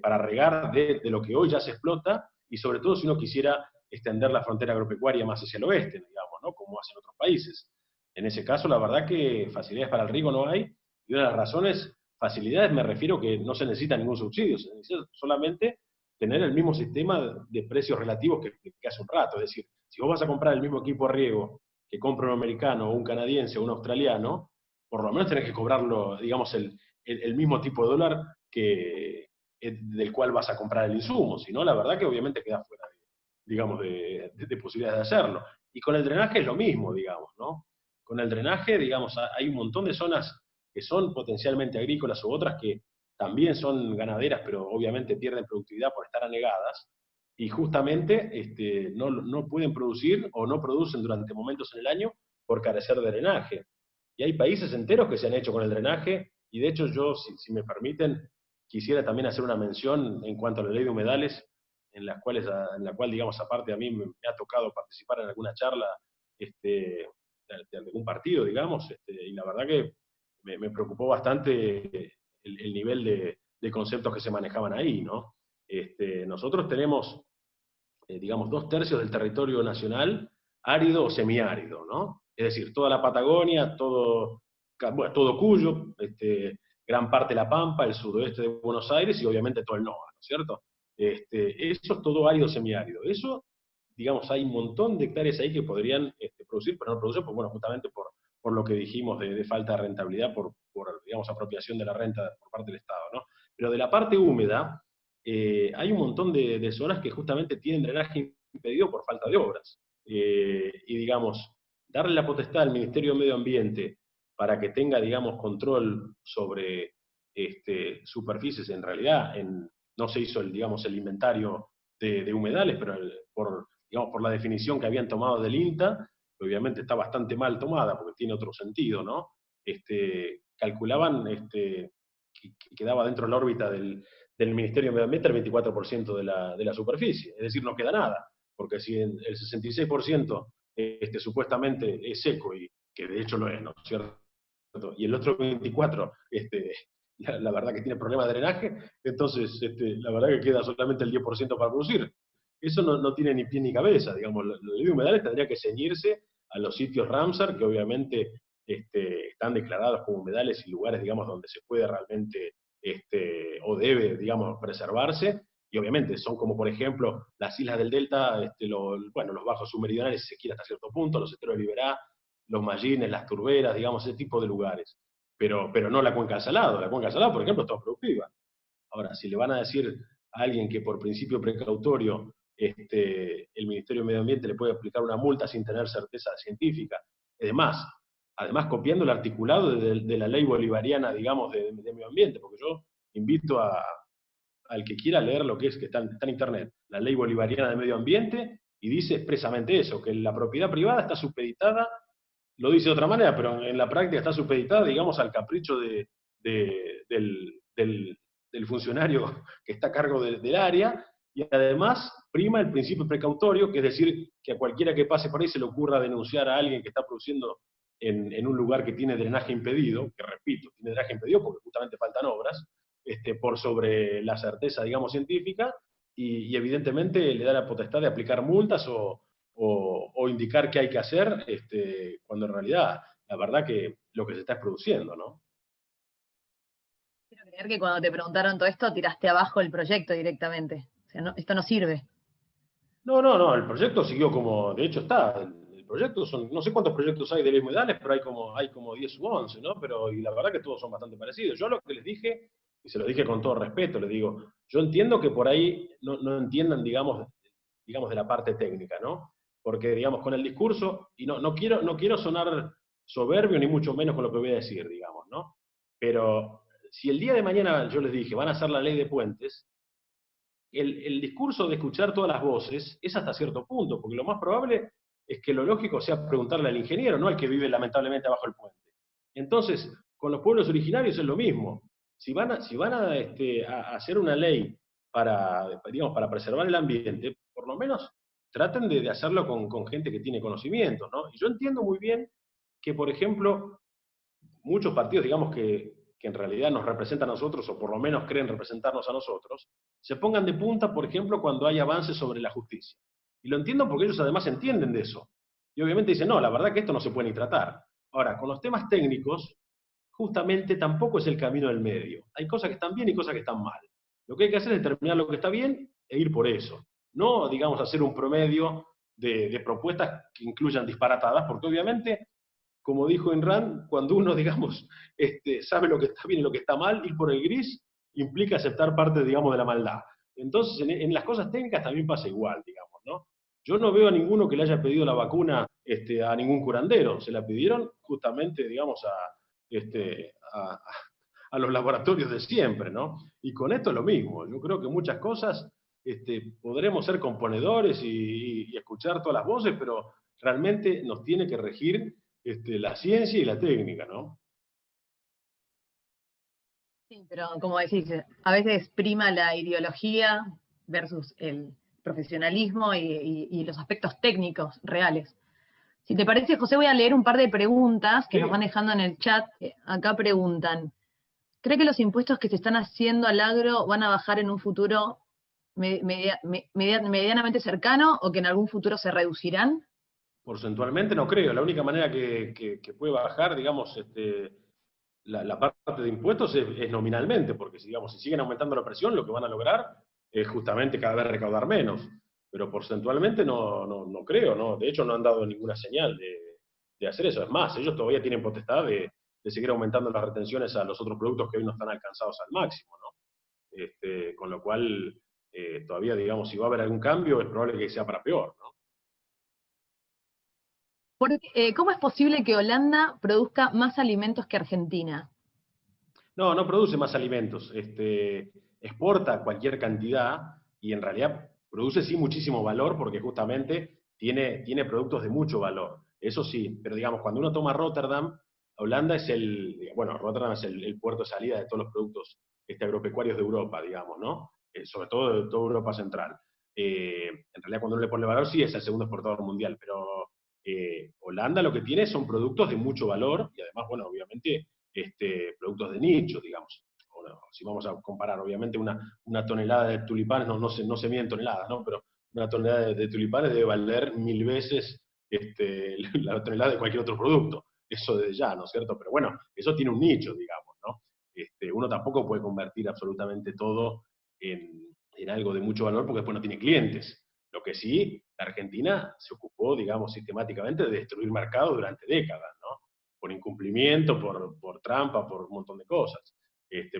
para regar de lo que hoy ya se explota, y sobre todo si uno quisiera extender la frontera agropecuaria más hacia el oeste, digamos, ¿no? Como hacen otros países. En ese caso, la verdad que facilidades para el riego no hay, y una de las razones, facilidades me refiero que no se necesita ningún subsidio, se necesita solamente tener el mismo sistema de precios relativos que hace un rato. Es decir, si vos vas a comprar el mismo equipo de riego que compra un americano, o un canadiense, o un australiano, por lo menos tenés que cobrarlo, digamos, el mismo tipo de dólar del cual vas a comprar el insumo. Si no, la verdad que obviamente queda fuera, digamos, de posibilidades de hacerlo. Y con el drenaje es lo mismo, digamos, ¿no? Con el drenaje, digamos, hay un montón de zonas que son potencialmente agrícolas u otras que también son ganaderas, pero obviamente pierden productividad por estar anegadas, y justamente no pueden producir o no producen durante momentos en el año por carecer de drenaje. Y hay países enteros que se han hecho con el drenaje, y de hecho yo, si me permiten, quisiera también hacer una mención en cuanto a la ley de humedales, en la cual, digamos, aparte a mí me ha tocado participar en alguna charla de algún partido, digamos, y la verdad que me preocupó bastante el nivel de conceptos que se manejaban ahí, ¿no? Nosotros tenemos, digamos, 2/3 del territorio nacional árido o semiárido, ¿no? Es decir, toda la Patagonia, bueno, todo Cuyo, gran parte de La Pampa, el sudoeste de Buenos Aires y obviamente todo el NOA, ¿no es cierto? Eso es todo árido semiárido. Eso, digamos, hay un montón de hectáreas ahí que podrían producir, pero no producen, pues, bueno, justamente por lo que dijimos de falta de rentabilidad, digamos, apropiación de la renta por parte del Estado, ¿no? Pero de la parte húmeda, hay un montón de zonas que justamente tienen drenaje impedido por falta de obras. Y digamos, darle la potestad al Ministerio de Medio Ambiente para que tenga, digamos, control sobre superficies, en realidad, no se hizo digamos, el inventario de humedales, pero digamos, por la definición que habían tomado del INTA, que obviamente está bastante mal tomada, porque tiene otro sentido, ¿no? Calculaban que quedaba dentro de la órbita del Ministerio de Medio Ambiente el 24% de la superficie, es decir, no queda nada, porque si el 66% supuestamente es seco, y que de hecho lo es, ¿no es cierto? Y el otro 24%, la verdad que tiene problemas de drenaje, entonces la verdad que queda solamente el 10% para producir. Eso no tiene ni pie ni cabeza, digamos, la ley de humedales tendría que ceñirse a los sitios Ramsar, que obviamente están declarados como humedales y lugares, digamos, donde se puede realmente, o debe, digamos, preservarse, y obviamente son como, por ejemplo, las islas del Delta, bueno, los bajos submeridionales, si se quiere, hasta cierto punto, los esteros de Liberá, los Mallines, las Turberas, digamos, ese tipo de lugares. Pero no la cuenca del Salado. La cuenca del Salado, por ejemplo, es toda productiva. Ahora, si le van a decir a alguien que por principio precautorio el Ministerio de Medio Ambiente le puede aplicar una multa sin tener certeza científica, además copiando el articulado de la ley bolivariana, digamos, de medio ambiente, porque yo invito al que quiera leer lo que está en Internet, la ley bolivariana de medio ambiente, y dice expresamente eso, que la propiedad privada está supeditada, lo dice de otra manera, pero en la práctica está supeditada, digamos, al capricho del funcionario que está a cargo del área, y además prima el principio precautorio, que es decir, que a cualquiera que pase por ahí se le ocurra denunciar a alguien que está produciendo en un lugar que tiene drenaje impedido, que repito, tiene drenaje impedido porque justamente faltan obras, por sobre la certeza, digamos, científica, y evidentemente le da la potestad de aplicar multas o indicar qué hay que hacer, cuando en realidad, la verdad que lo que se está es produciendo, ¿no?
Quiero creer que cuando te preguntaron todo esto, tiraste abajo el proyecto directamente. O sea, esto no sirve.
No, el proyecto siguió como, de hecho está, el proyecto son, no sé cuántos proyectos hay de leyes humedales, pero hay como 10 u 11, ¿no? Y la verdad que todos son bastante parecidos. Yo lo que les dije, y se lo dije con todo respeto, les digo, yo entiendo que por ahí no entiendan, digamos, de la parte técnica, ¿no? Porque, digamos, con el discurso, y no quiero sonar soberbio ni mucho menos con lo que voy a decir, digamos, ¿no? Pero si el día de mañana yo les dije, van a hacer la ley de puentes, el discurso de escuchar todas las voces es hasta cierto punto, porque lo más probable es que lo lógico sea preguntarle al ingeniero, no al que vive lamentablemente abajo del puente. Entonces, con los pueblos originarios es lo mismo. Si van a hacer una ley digamos, para preservar el ambiente, por lo menos traten de hacerlo con gente que tiene conocimiento, ¿no? Y yo entiendo muy bien que, por ejemplo, muchos partidos, digamos, que en realidad nos representan a nosotros, o por lo menos creen representarnos a nosotros, se pongan de punta, por ejemplo, cuando hay avances sobre la justicia. Y lo entiendo porque ellos además entienden de eso. Y obviamente dicen, no, la verdad que esto no se puede ni tratar. Ahora, con los temas técnicos, justamente tampoco es el camino del medio. Hay cosas que están bien y cosas que están mal. Lo que hay que hacer es determinar lo que está bien e ir por eso. No, digamos, hacer un promedio de propuestas que incluyan disparatadas, porque obviamente como dijo Enran, cuando uno, digamos, sabe lo que está bien y lo que está mal, ir por el gris implica aceptar parte, digamos, de la maldad. Entonces, en las cosas técnicas también pasa igual, digamos, ¿no? Yo no veo a ninguno que le haya pedido la vacuna a ningún curandero. Se la pidieron justamente, digamos, a, a los laboratorios de siempre, ¿no? Y con esto es lo mismo. Yo creo que muchas cosas podremos ser componedores y escuchar todas las voces, pero realmente nos tiene que regir la ciencia y la técnica, ¿no?
Sí, pero como decís, a veces prima la ideología versus el profesionalismo y los aspectos técnicos reales. Si te parece, José, voy a leer un par de preguntas que nos van dejando en el chat. Acá preguntan, ¿cree que los impuestos que se están haciendo al agro van a bajar en un futuro medianamente cercano o que en algún futuro se reducirán?
Porcentualmente no creo. La única manera que puede bajar, digamos, la parte de impuestos es nominalmente, porque digamos, si siguen aumentando la presión, lo que van a lograr es justamente cada vez recaudar menos. Pero porcentualmente no creo, ¿no? De hecho, no han dado ninguna señal de hacer eso. Es más, ellos todavía tienen potestad de seguir aumentando las retenciones a los otros productos que hoy no están alcanzados al máximo, ¿no? Con lo cual, todavía, digamos, si va a haber algún cambio, es probable que sea para peor, ¿no?
¿Cómo es posible que Holanda produzca más alimentos que Argentina?
No produce más alimentos. exporta cualquier cantidad y en realidad produce sí muchísimo valor porque justamente tiene productos de mucho valor. Eso sí, pero digamos, cuando uno toma Rotterdam, Holanda es Rotterdam es el puerto de salida de todos los productos agropecuarios de Europa, digamos, ¿no? Sobre todo de toda Europa Central. En realidad cuando uno le pone valor sí es el segundo exportador mundial, pero Holanda lo que tiene son productos de mucho valor y además, bueno, obviamente, productos de nicho, digamos. Bueno, si vamos a comparar, obviamente una tonelada de tulipanes no se mide en toneladas, ¿no? Pero una tonelada de tulipanes debe valer 1000 veces la tonelada de cualquier otro producto. Eso desde ya, ¿no es cierto? Pero bueno, eso tiene un nicho, digamos, ¿no? Uno tampoco puede convertir absolutamente todo en algo de mucho valor porque después no tiene clientes. Lo que sí, la Argentina se ocupó, digamos, sistemáticamente de destruir mercados durante décadas, ¿no? Por incumplimiento, por trampa, por un montón de cosas.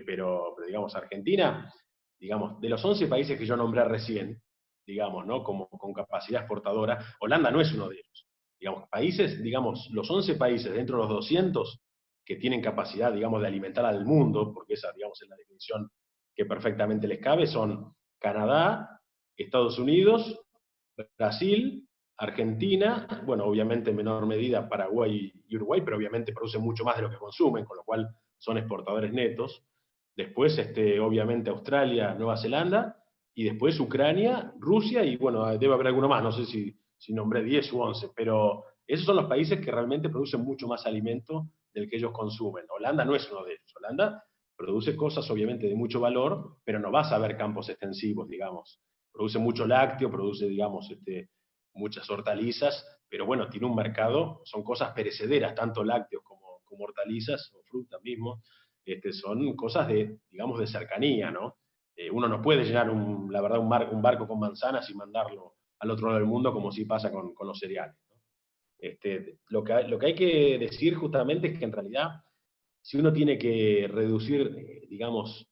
Pero digamos, Argentina, digamos, de los 11 países que yo nombré recién, digamos, ¿no? Con capacidad exportadora, Holanda no es uno de ellos. Digamos, países, digamos, los 11 países dentro de los 200 que tienen capacidad, digamos, de alimentar al mundo, porque esa, digamos, es la definición que perfectamente les cabe, son Canadá, Estados Unidos, Brasil, Argentina, bueno, obviamente en menor medida Paraguay y Uruguay, pero obviamente producen mucho más de lo que consumen, con lo cual son exportadores netos. Después, obviamente, Australia, Nueva Zelanda, y después Ucrania, Rusia, y bueno, debe haber alguno más, no sé si nombré 10 u 11, pero esos son los países que realmente producen mucho más alimento del que ellos consumen. Holanda no es uno de ellos. Holanda produce cosas obviamente de mucho valor, pero no vas a ver campos extensivos, digamos. Produce mucho lácteo, produce, digamos, muchas hortalizas, pero bueno, tiene un mercado, son cosas perecederas, tanto lácteos como hortalizas o frutas mismo, son cosas de, digamos, de cercanía, ¿no? Uno no puede llenar, la verdad, un barco con manzanas y mandarlo al otro lado del mundo como si pasa con los cereales, ¿no? Lo que hay que decir justamente es que en realidad, si uno tiene que reducir, digamos,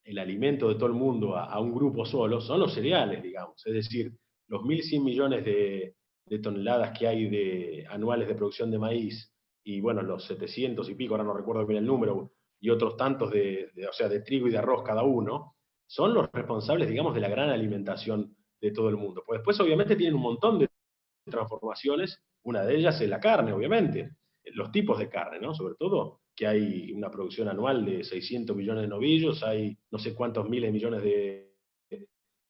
el alimento de todo el mundo a un grupo solo, son los cereales, digamos. Es decir, los 1.100 millones de toneladas que hay anuales de producción de maíz y, bueno, los 700 y pico, ahora no recuerdo bien el número, y otros tantos o sea, de trigo y de arroz cada uno, son los responsables, digamos, de la gran alimentación de todo el mundo. Pues después, obviamente, tienen un montón de transformaciones, una de ellas es la carne, obviamente, los tipos de carne, ¿no? Sobre todo que hay una producción anual de 600 millones de novillos, hay no sé cuántos miles de millones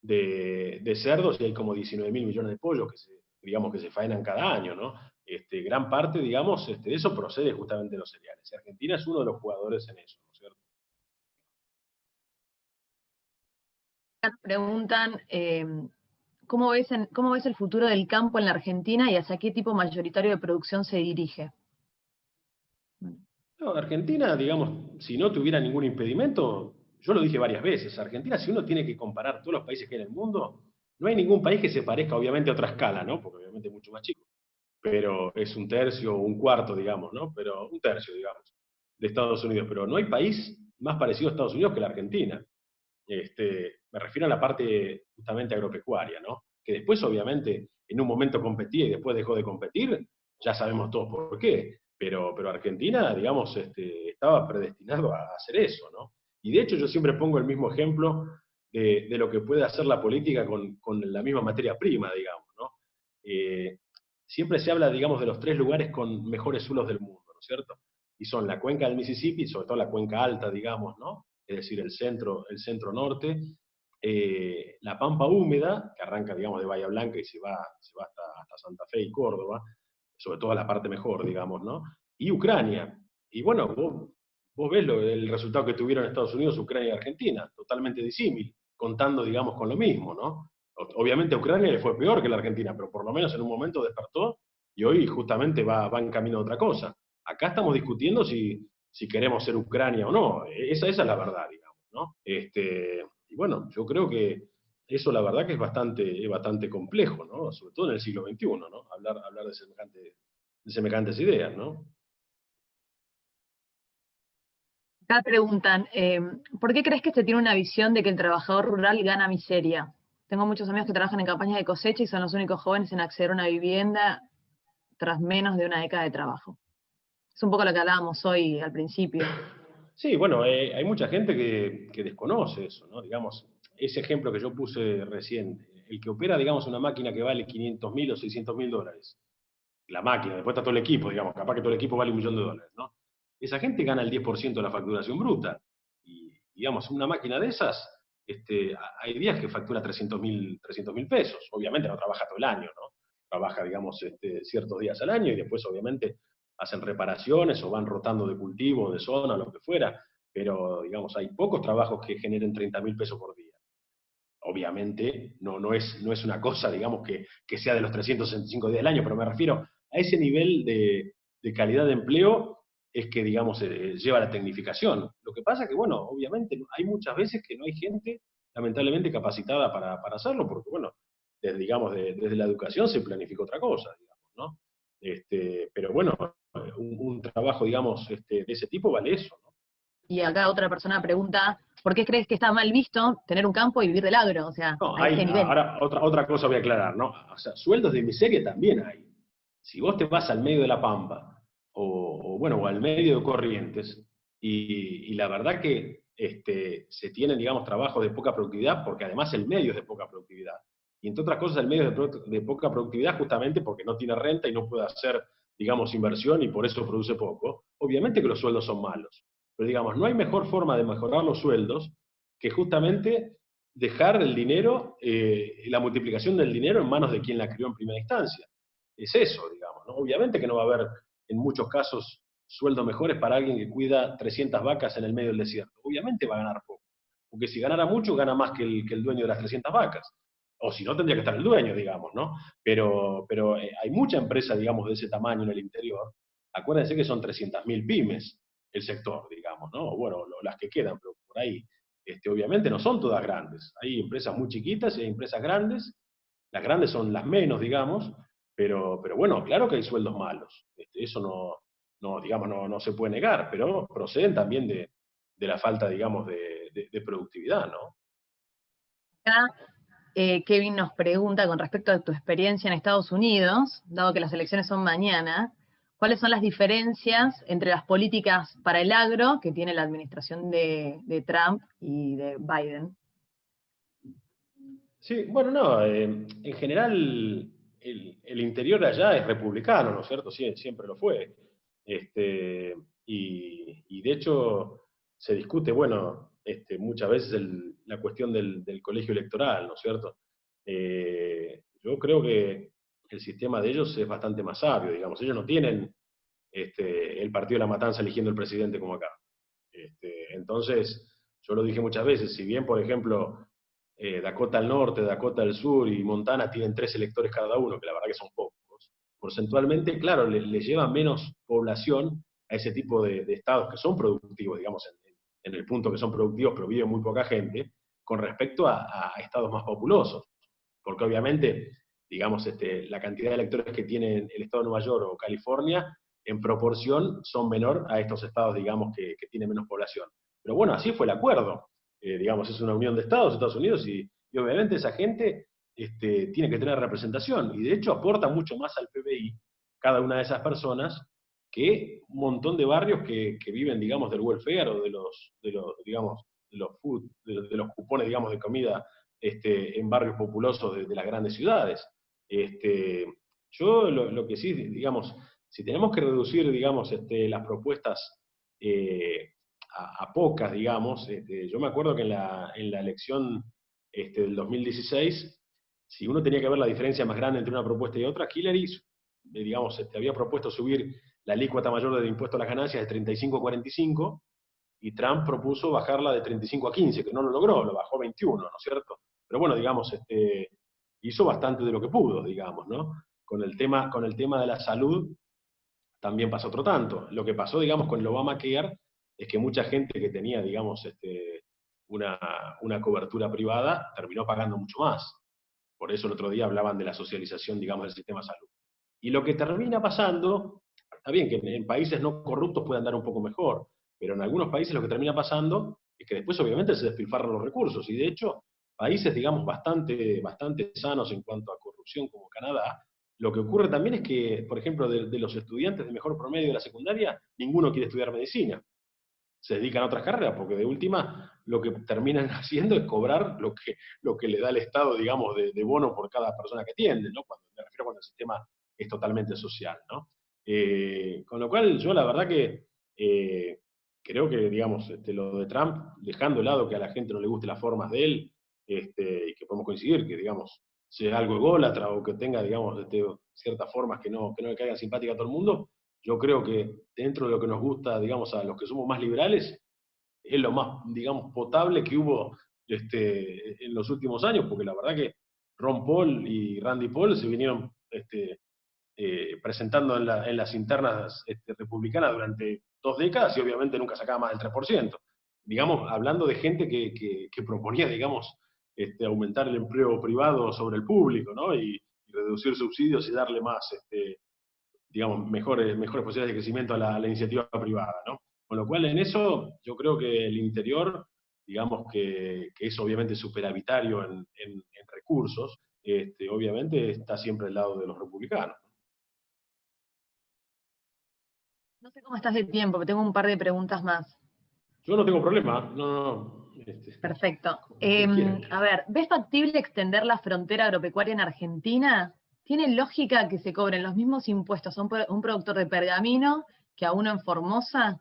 de cerdos y hay como 19.000 millones de pollos digamos, que se faenan cada año, ¿no? Gran parte, digamos, de eso procede justamente de los cereales. Y Argentina es uno de los jugadores en eso, ¿no es cierto?
Preguntan, ¿cómo ves el futuro del campo en la Argentina y hacia qué tipo mayoritario de producción se dirige?
No, Argentina, digamos, si no tuviera ningún impedimento, yo lo dije varias veces, Argentina, si uno tiene que comparar todos los países que hay en el mundo, no hay ningún país que se parezca, obviamente, a otra escala, ¿no? Porque obviamente es mucho más chico, pero es un tercio o un cuarto, digamos, ¿no? Pero un tercio, digamos, de Estados Unidos, pero no hay país más parecido a Estados Unidos que la Argentina. Me refiero a la parte justamente agropecuaria, ¿no? Que después, obviamente, en un momento competía y después dejó de competir, ya sabemos todos por qué, pero Argentina, digamos, estaba predestinado a hacer eso, ¿no? Y de hecho yo siempre pongo el mismo ejemplo de lo que puede hacer la política con la misma materia prima, digamos, ¿no? Siempre se habla, digamos, de los 3 lugares con mejores suelos del mundo, ¿no es cierto? Y son la cuenca del Mississippi, sobre todo la cuenca alta, digamos, ¿no? Es decir, el centro norte, la Pampa húmeda, que arranca, digamos, de Bahía Blanca y se va hasta Santa Fe y Córdoba, sobre todo la parte mejor, digamos, ¿no? Y Ucrania. Y bueno, vos ves el resultado que tuvieron Estados Unidos, Ucrania y Argentina, totalmente disímil, contando, digamos, con lo mismo, ¿no? Obviamente a Ucrania le fue peor que la Argentina, pero por lo menos en un momento despertó y hoy justamente va en camino a otra cosa. Acá estamos discutiendo si queremos ser Ucrania o no. Esa es la verdad, digamos, ¿no? Y bueno, yo creo que eso la verdad que es bastante complejo, ¿no? Sobre todo en el siglo XXI, ¿no? Hablar de semejantes ideas, ¿no?
Acá preguntan, ¿por qué crees que se tiene una visión de que el trabajador rural gana miseria? Tengo muchos amigos que trabajan en campañas de cosecha y son los únicos jóvenes en acceder a una vivienda tras menos de una década de trabajo. Es un poco lo que hablábamos hoy al principio.
Sí, bueno, hay mucha gente que desconoce eso, ¿no? Digamos, ese ejemplo que yo puse recién, el que opera, digamos, una máquina que vale 500.000 o 600.000 dólares, la máquina, después está todo el equipo, digamos, capaz que todo el equipo vale 1.000.000 de dólares, ¿no? Esa gente gana el 10% de la facturación bruta. Y, digamos, una máquina de esas, hay días que factura 300.000 pesos. Obviamente no trabaja todo el año, ¿no? Trabaja, digamos, ciertos días al año y después, obviamente, hacen reparaciones o van rotando de cultivo, de zona, lo que fuera. Pero, digamos, hay pocos trabajos que generen 30.000 pesos por día. Obviamente no es una cosa, digamos, que sea de los 365 días del año, pero me refiero a ese nivel de calidad de empleo es que, digamos, lleva la tecnificación. Lo que pasa que, bueno, obviamente hay muchas veces que no hay gente, lamentablemente, capacitada para hacerlo, porque, bueno, digamos, desde la educación se planifica otra cosa, digamos, ¿no? Pero bueno, un trabajo, digamos, de ese tipo vale eso, ¿no?
Y acá otra persona pregunta, ¿por qué crees que está mal visto tener un campo y vivir del agro? O sea,
No,
a este nivel.
ahora otra cosa voy a aclarar, ¿no? O sea, sueldos de miseria también hay. Si vos te vas al medio de la Pampa, bueno, o al medio de Corrientes, y la verdad que se tienen, digamos, trabajos de poca productividad, porque además el medio es de poca productividad. Y entre otras cosas, el medio es de poca productividad justamente porque no tiene renta y no puede hacer, digamos, inversión y por eso produce poco. Obviamente que los sueldos son malos, pero digamos, no hay mejor forma de mejorar los sueldos que justamente dejar el dinero, la multiplicación del dinero en manos de quien la creó en primera instancia. Es eso, digamos, ¿no? Obviamente que no va a haber, en muchos casos, sueldos mejores para alguien que cuida 300 vacas en el medio del desierto. Obviamente va a ganar poco, porque si ganara mucho, gana más que el dueño de las 300 vacas. O si no, tendría que estar el dueño, digamos, ¿no? Pero hay mucha empresa, digamos, de ese tamaño en el interior. Acuérdense que son 300.000 pymes el sector, digamos, ¿no? O bueno, las que quedan, pero por ahí obviamente no son todas grandes. Hay empresas muy chiquitas y hay empresas grandes. Las grandes son las menos, digamos, pero bueno, claro que hay sueldos malos. Eso digamos, no se puede negar, pero proceden también de la falta, digamos, de productividad, ¿no?
Acá Kevin nos pregunta con respecto a tu experiencia en Estados Unidos, dado que las elecciones son mañana, ¿cuáles son las diferencias entre las políticas para el agro que tiene la administración de Trump y de Biden?
Sí, bueno, no, en general el interior allá es republicano, ¿no es cierto? Sí, siempre lo fue. Y de hecho se discute, bueno, muchas veces la cuestión del colegio electoral, ¿no es cierto? Yo creo que el sistema de ellos es bastante más sabio, digamos. Ellos no tienen el partido de la matanza eligiendo el presidente como acá. Entonces, yo lo dije muchas veces, si bien, por ejemplo, Dakota del Norte, Dakota del Sur y Montana tienen 3 electores cada uno, que la verdad que son pocos, porcentualmente, claro, le lleva menos población a ese tipo de estados que son productivos, digamos, en el punto que son productivos, pero vive muy poca gente, con respecto a estados más populosos. Porque obviamente, digamos, la cantidad de electores que tiene el estado de Nueva York o California, en proporción, son menor a estos estados, digamos, que tienen menos población. Pero bueno, así fue el acuerdo. Digamos, es una unión de Estados Unidos, y obviamente esa gente tiene que tener representación, y de hecho aporta mucho más al PBI cada una de esas personas que un montón de barrios que viven, digamos, del welfare o digamos, de los cupones, digamos, de comida en barrios populosos de las grandes ciudades. Yo lo que sí, digamos, si tenemos que reducir, digamos, las propuestas a pocas, digamos. Yo me acuerdo que en la elección del 2016, si uno tenía que ver la diferencia más grande entre una propuesta y otra, Hillary, digamos, había propuesto subir la alícuota mayor del impuesto a las ganancias de 35 a 45, y Trump propuso bajarla de 35 a 15, que no lo logró, lo bajó a 21, ¿no es cierto? Pero bueno, digamos, hizo bastante de lo que pudo, digamos, ¿no? Con el tema de la salud también pasó otro tanto. Lo que pasó, digamos, con el Obamacare es que mucha gente que tenía, digamos, una, una cobertura privada terminó pagando mucho más. Por eso el otro día hablaban de la socialización, digamos, del sistema de salud. Y lo que termina pasando, está bien que en países no corruptos puede andar un poco mejor, pero en algunos países lo que termina pasando es que después obviamente se despilfarran los recursos. Y de hecho, países, digamos, bastante sanos en cuanto a corrupción como Canadá, lo que ocurre también es que, por ejemplo, de los estudiantes de mejor promedio de la secundaria, ninguno quiere estudiar medicina. se dedican a otras carreras, porque de última lo que terminan haciendo es cobrar lo que le da el Estado, digamos, de bono por cada persona que atiende, ¿no? Me refiero cuando el sistema es totalmente social, ¿no? Con lo cual, yo la verdad que creo que, digamos, lo de Trump, dejando de lado que a la gente no le guste las formas de él, y que podemos coincidir, que, digamos, sea algo ególatra o que tenga, digamos, ciertas formas que no le caigan simpáticas a todo el mundo, yo creo que dentro de lo que nos gusta, digamos, a los que somos más liberales, es lo más, digamos, potable que hubo en los últimos años, porque la verdad que Ron Paul y Randy Paul se vinieron presentando en las internas republicanas durante 2 décadas y obviamente nunca sacaba más del 3%. Digamos, hablando de gente que proponía, digamos, aumentar el empleo privado sobre el público, ¿no? Y reducir subsidios y darle más, digamos, mejores posibilidades de crecimiento a la iniciativa privada, ¿no? Con lo cual, en eso, yo creo que el interior, digamos que es obviamente superavitario en recursos, obviamente está siempre al lado de los republicanos.
No sé cómo estás de tiempo, pero tengo un par de preguntas más.
Yo no tengo problema, no.
Perfecto.
Como quieran.
A ver, ¿ves factible extender la frontera agropecuaria en Argentina? ¿Tiene lógica que se cobren los mismos impuestos a un productor de pergamino que a uno en Formosa?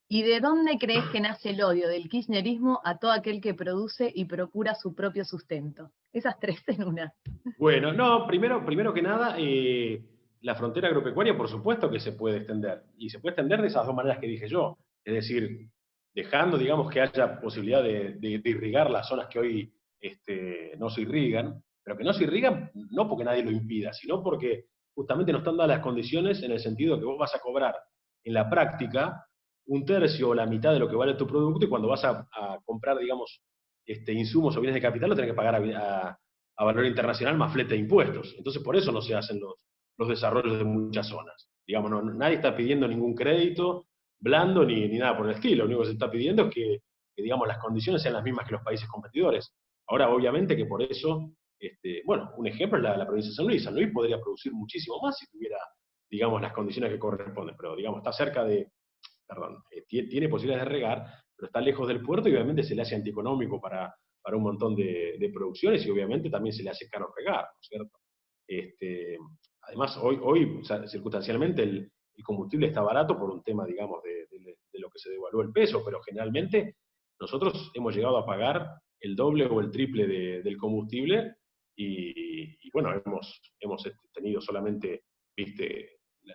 ¿Y de dónde crees que nace el odio del kirchnerismo a todo aquel que produce y procura su propio sustento? Esas tres en una.
Bueno, no, primero que nada, la frontera agropecuaria, por supuesto que se puede extender. Y se puede extender de esas dos maneras que dije yo. Es decir, dejando, digamos, que haya posibilidad de irrigar las zonas que hoy no se irrigan, pero que no se irrigan no porque nadie lo impida, sino porque justamente no están dadas las condiciones en el sentido de que vos vas a cobrar en la práctica un tercio o la mitad de lo que vale tu producto y cuando vas a comprar, digamos, insumos o bienes de capital lo tenés que pagar a valor internacional más flete de impuestos. Entonces, por eso no se hacen los desarrollos de muchas zonas. Digamos, nadie está pidiendo ningún crédito blando ni nada por el estilo. Lo único que se está pidiendo es que, digamos, las condiciones sean las mismas que los países competidores. Ahora, obviamente que por eso, bueno, un ejemplo es la provincia de San Luis. San Luis podría producir muchísimo más si tuviera, digamos, las condiciones que corresponden, pero, digamos, está cerca perdón, tiene posibilidades de regar, pero está lejos del puerto y obviamente se le hace antieconómico para un montón de producciones y obviamente también se le hace caro regar, ¿no es cierto? Además, hoy o sea, circunstancialmente el combustible está barato por un tema, digamos, de lo que se devaluó el peso, pero generalmente nosotros hemos llegado a pagar el doble o el triple del combustible y bueno, hemos tenido solamente, viste,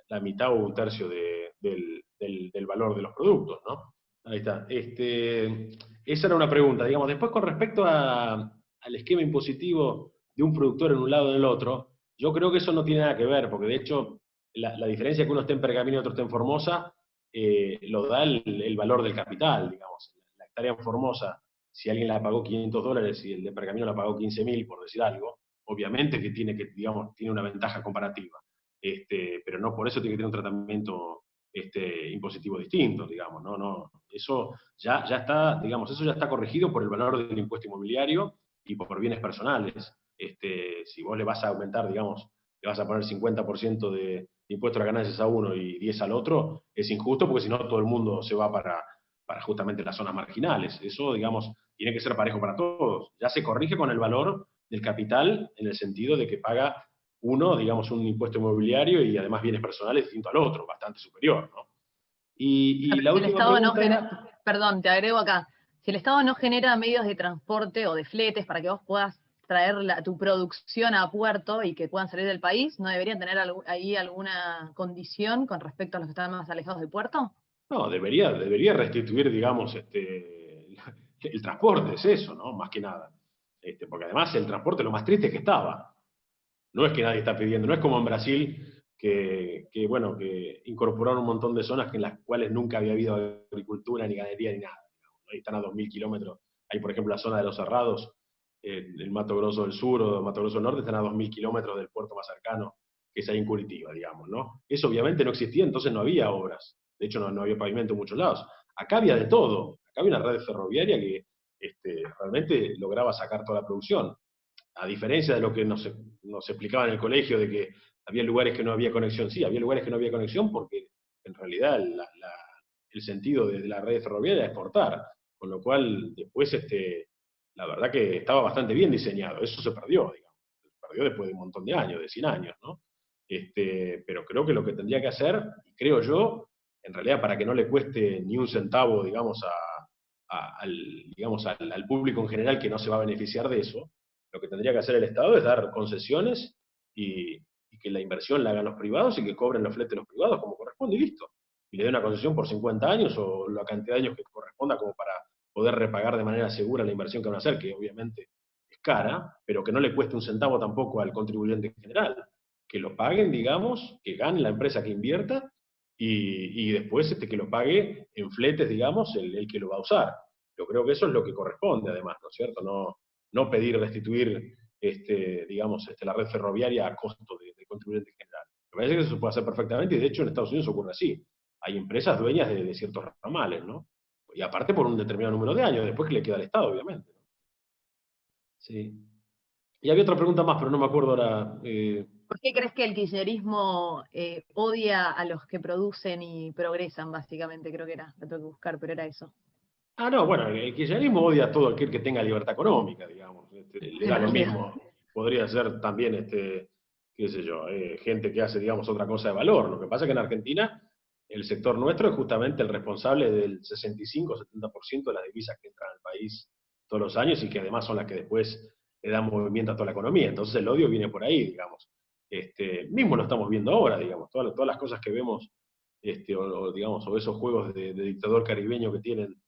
la mitad o un tercio del valor de los productos, ¿no? Ahí está. Esa era una pregunta, digamos. Después, con respecto al esquema impositivo de un productor en un lado o en el otro, yo creo que eso no tiene nada que ver, porque de hecho, la diferencia que uno esté en Pergamino y otro esté en Formosa, lo da el valor del capital, digamos. La hectárea en Formosa, si alguien la pagó $500 y el de Pergamino la pagó 15.000, por decir algo, obviamente digamos, tiene una ventaja comparativa. Pero no por eso tiene que tener un tratamiento impositivo distinto, digamos, no, eso ya está, digamos, eso ya está corregido por el valor del impuesto inmobiliario y por bienes personales. Si vos le vas a aumentar, digamos, le vas a poner 50% de impuesto a las ganancias a uno y 10 al otro, es injusto porque si no todo el mundo se va para justamente las zonas marginales. Eso, digamos, tiene que ser parejo para todos. Ya se corrige con el valor del capital en el sentido de que paga uno, digamos, un impuesto inmobiliario y además bienes personales distinto al otro, bastante superior, ¿no? Y la
Si el
última
Estado no
pregunta
genera,
era...
perdón, te agrego acá, si el Estado no genera medios de transporte o de fletes para que vos puedas traer tu producción a puerto y que puedan salir del país, ¿no deberían tener ahí alguna condición con respecto a los que están más alejados del puerto?
No, debería restituir, digamos, el transporte, es eso, ¿no? Más que nada. Porque además el transporte lo más triste es que estaba. No es que nadie está pidiendo, no es como en Brasil bueno, que incorporaron un montón de zonas en las cuales nunca había habido agricultura, ni ganadería, ni nada. Ahí están a 2.000 kilómetros. Hay, por ejemplo, la zona de los Cerrados, el Mato Grosso del Sur o el Mato Grosso del Norte, están a 2.000 kilómetros del puerto más cercano, que es ahí en Curitiba, digamos, ¿no? Eso obviamente no existía, entonces no había obras. De hecho, no había pavimento en muchos lados. Acá había de todo. Acá había una red ferroviaria que realmente lograba sacar toda la producción. A diferencia de lo que nos explicaba en el colegio, de que había lugares que no había conexión. Sí, había lugares que no había conexión porque en realidad el sentido de la red ferroviaria era exportar, con lo cual después la verdad que estaba bastante bien diseñado, eso se perdió, digamos, se perdió después de un montón de años, de 100 años, ¿no? Pero creo que lo que tendría que hacer, y creo yo, en realidad para que no le cueste ni un centavo, digamos, digamos al público en general que no se va a beneficiar de eso, lo que tendría que hacer el Estado es dar concesiones y que la inversión la hagan los privados y que cobren los fletes los privados como corresponde y listo. Y le dé una concesión por 50 años o la cantidad de años que corresponda como para poder repagar de manera segura la inversión que van a hacer, que obviamente es cara, pero que no le cueste un centavo tampoco al contribuyente en general. Que lo paguen, digamos, que gane la empresa que invierta y después que lo pague en fletes, digamos, el que lo va a usar. Yo creo que eso es lo que corresponde, además, ¿no es cierto? No pedir restituir, digamos, la red ferroviaria a costo de contribuyente en general. Me parece que eso se puede hacer perfectamente y de hecho en Estados Unidos ocurre así. Hay empresas dueñas de ciertos ramales, ¿no? Y aparte por un determinado número de años, después que le queda al Estado, obviamente. Sí. Y había otra pregunta más, pero no me acuerdo ahora.
¿Por qué crees que el kirchnerismo odia a los que producen y progresan, básicamente? Creo que era, lo tengo que buscar, pero era eso.
No, bueno, el kirchnerismo odia a todo aquel que tenga libertad económica, digamos. Le
En
da lo
realidad.
mismo. Podría ser también, qué sé yo, gente que hace, digamos, otra cosa de valor. Lo que pasa es que en Argentina el sector nuestro es justamente el responsable del 65-70% de las divisas que entran al país todos los años y que además son las que después le dan movimiento a toda la economía. Entonces el odio viene por ahí, digamos. Mismo lo estamos viendo ahora, digamos. Todas las cosas que vemos, digamos, o esos juegos de dictador caribeño que tienen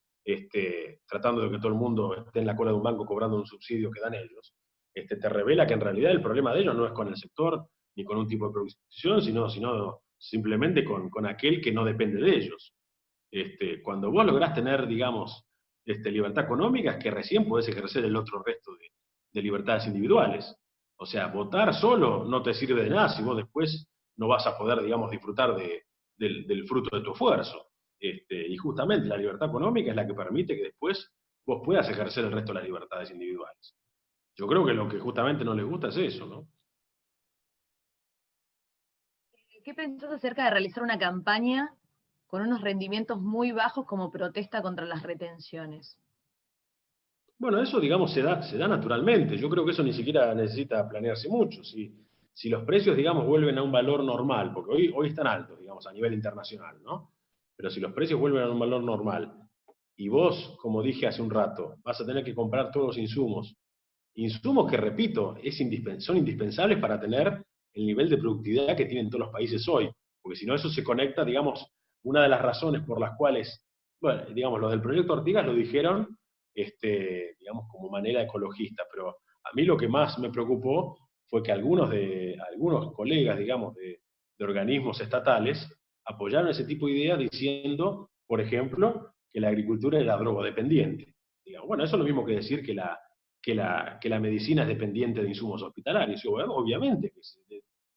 tratando de que todo el mundo esté en la cola de un banco cobrando un subsidio que dan ellos, te revela que en realidad el problema de ellos no es con el sector ni con un tipo de producción, sino simplemente con aquel que no depende de ellos. Cuando vos lográs tener, digamos, libertad económica, es que recién podés ejercer el otro resto de libertades individuales. O sea, votar solo no te sirve de nada si vos después no vas a poder, digamos, disfrutar del fruto de tu esfuerzo. Y justamente la libertad económica es la que permite que después vos puedas ejercer el resto de las libertades individuales. Yo creo que lo que justamente no les gusta es eso, ¿no?
¿Qué pensás acerca de realizar una campaña con unos rendimientos muy bajos como protesta contra las retenciones?
Bueno, eso, digamos, se da naturalmente. Yo creo que eso ni siquiera necesita planearse mucho. Si los precios, digamos, vuelven a un valor normal, porque hoy están altos, digamos, a nivel internacional, ¿no? Pero si los precios vuelven a un valor normal, y vos, como dije hace un rato, vas a tener que comprar todos los insumos que, repito, son indispensables para tener el nivel de productividad que tienen todos los países hoy, porque si no eso se conecta, digamos, una de las razones por las cuales, bueno, digamos, los del proyecto Ortigas lo dijeron, digamos, como manera ecologista, pero a mí lo que más me preocupó fue que algunos colegas, digamos, de organismos estatales apoyaron ese tipo de ideas diciendo, por ejemplo, que la agricultura era drogodependiente. Digamos, bueno, eso es lo mismo que decir que la medicina es dependiente de insumos hospitalarios. Y bueno, obviamente que es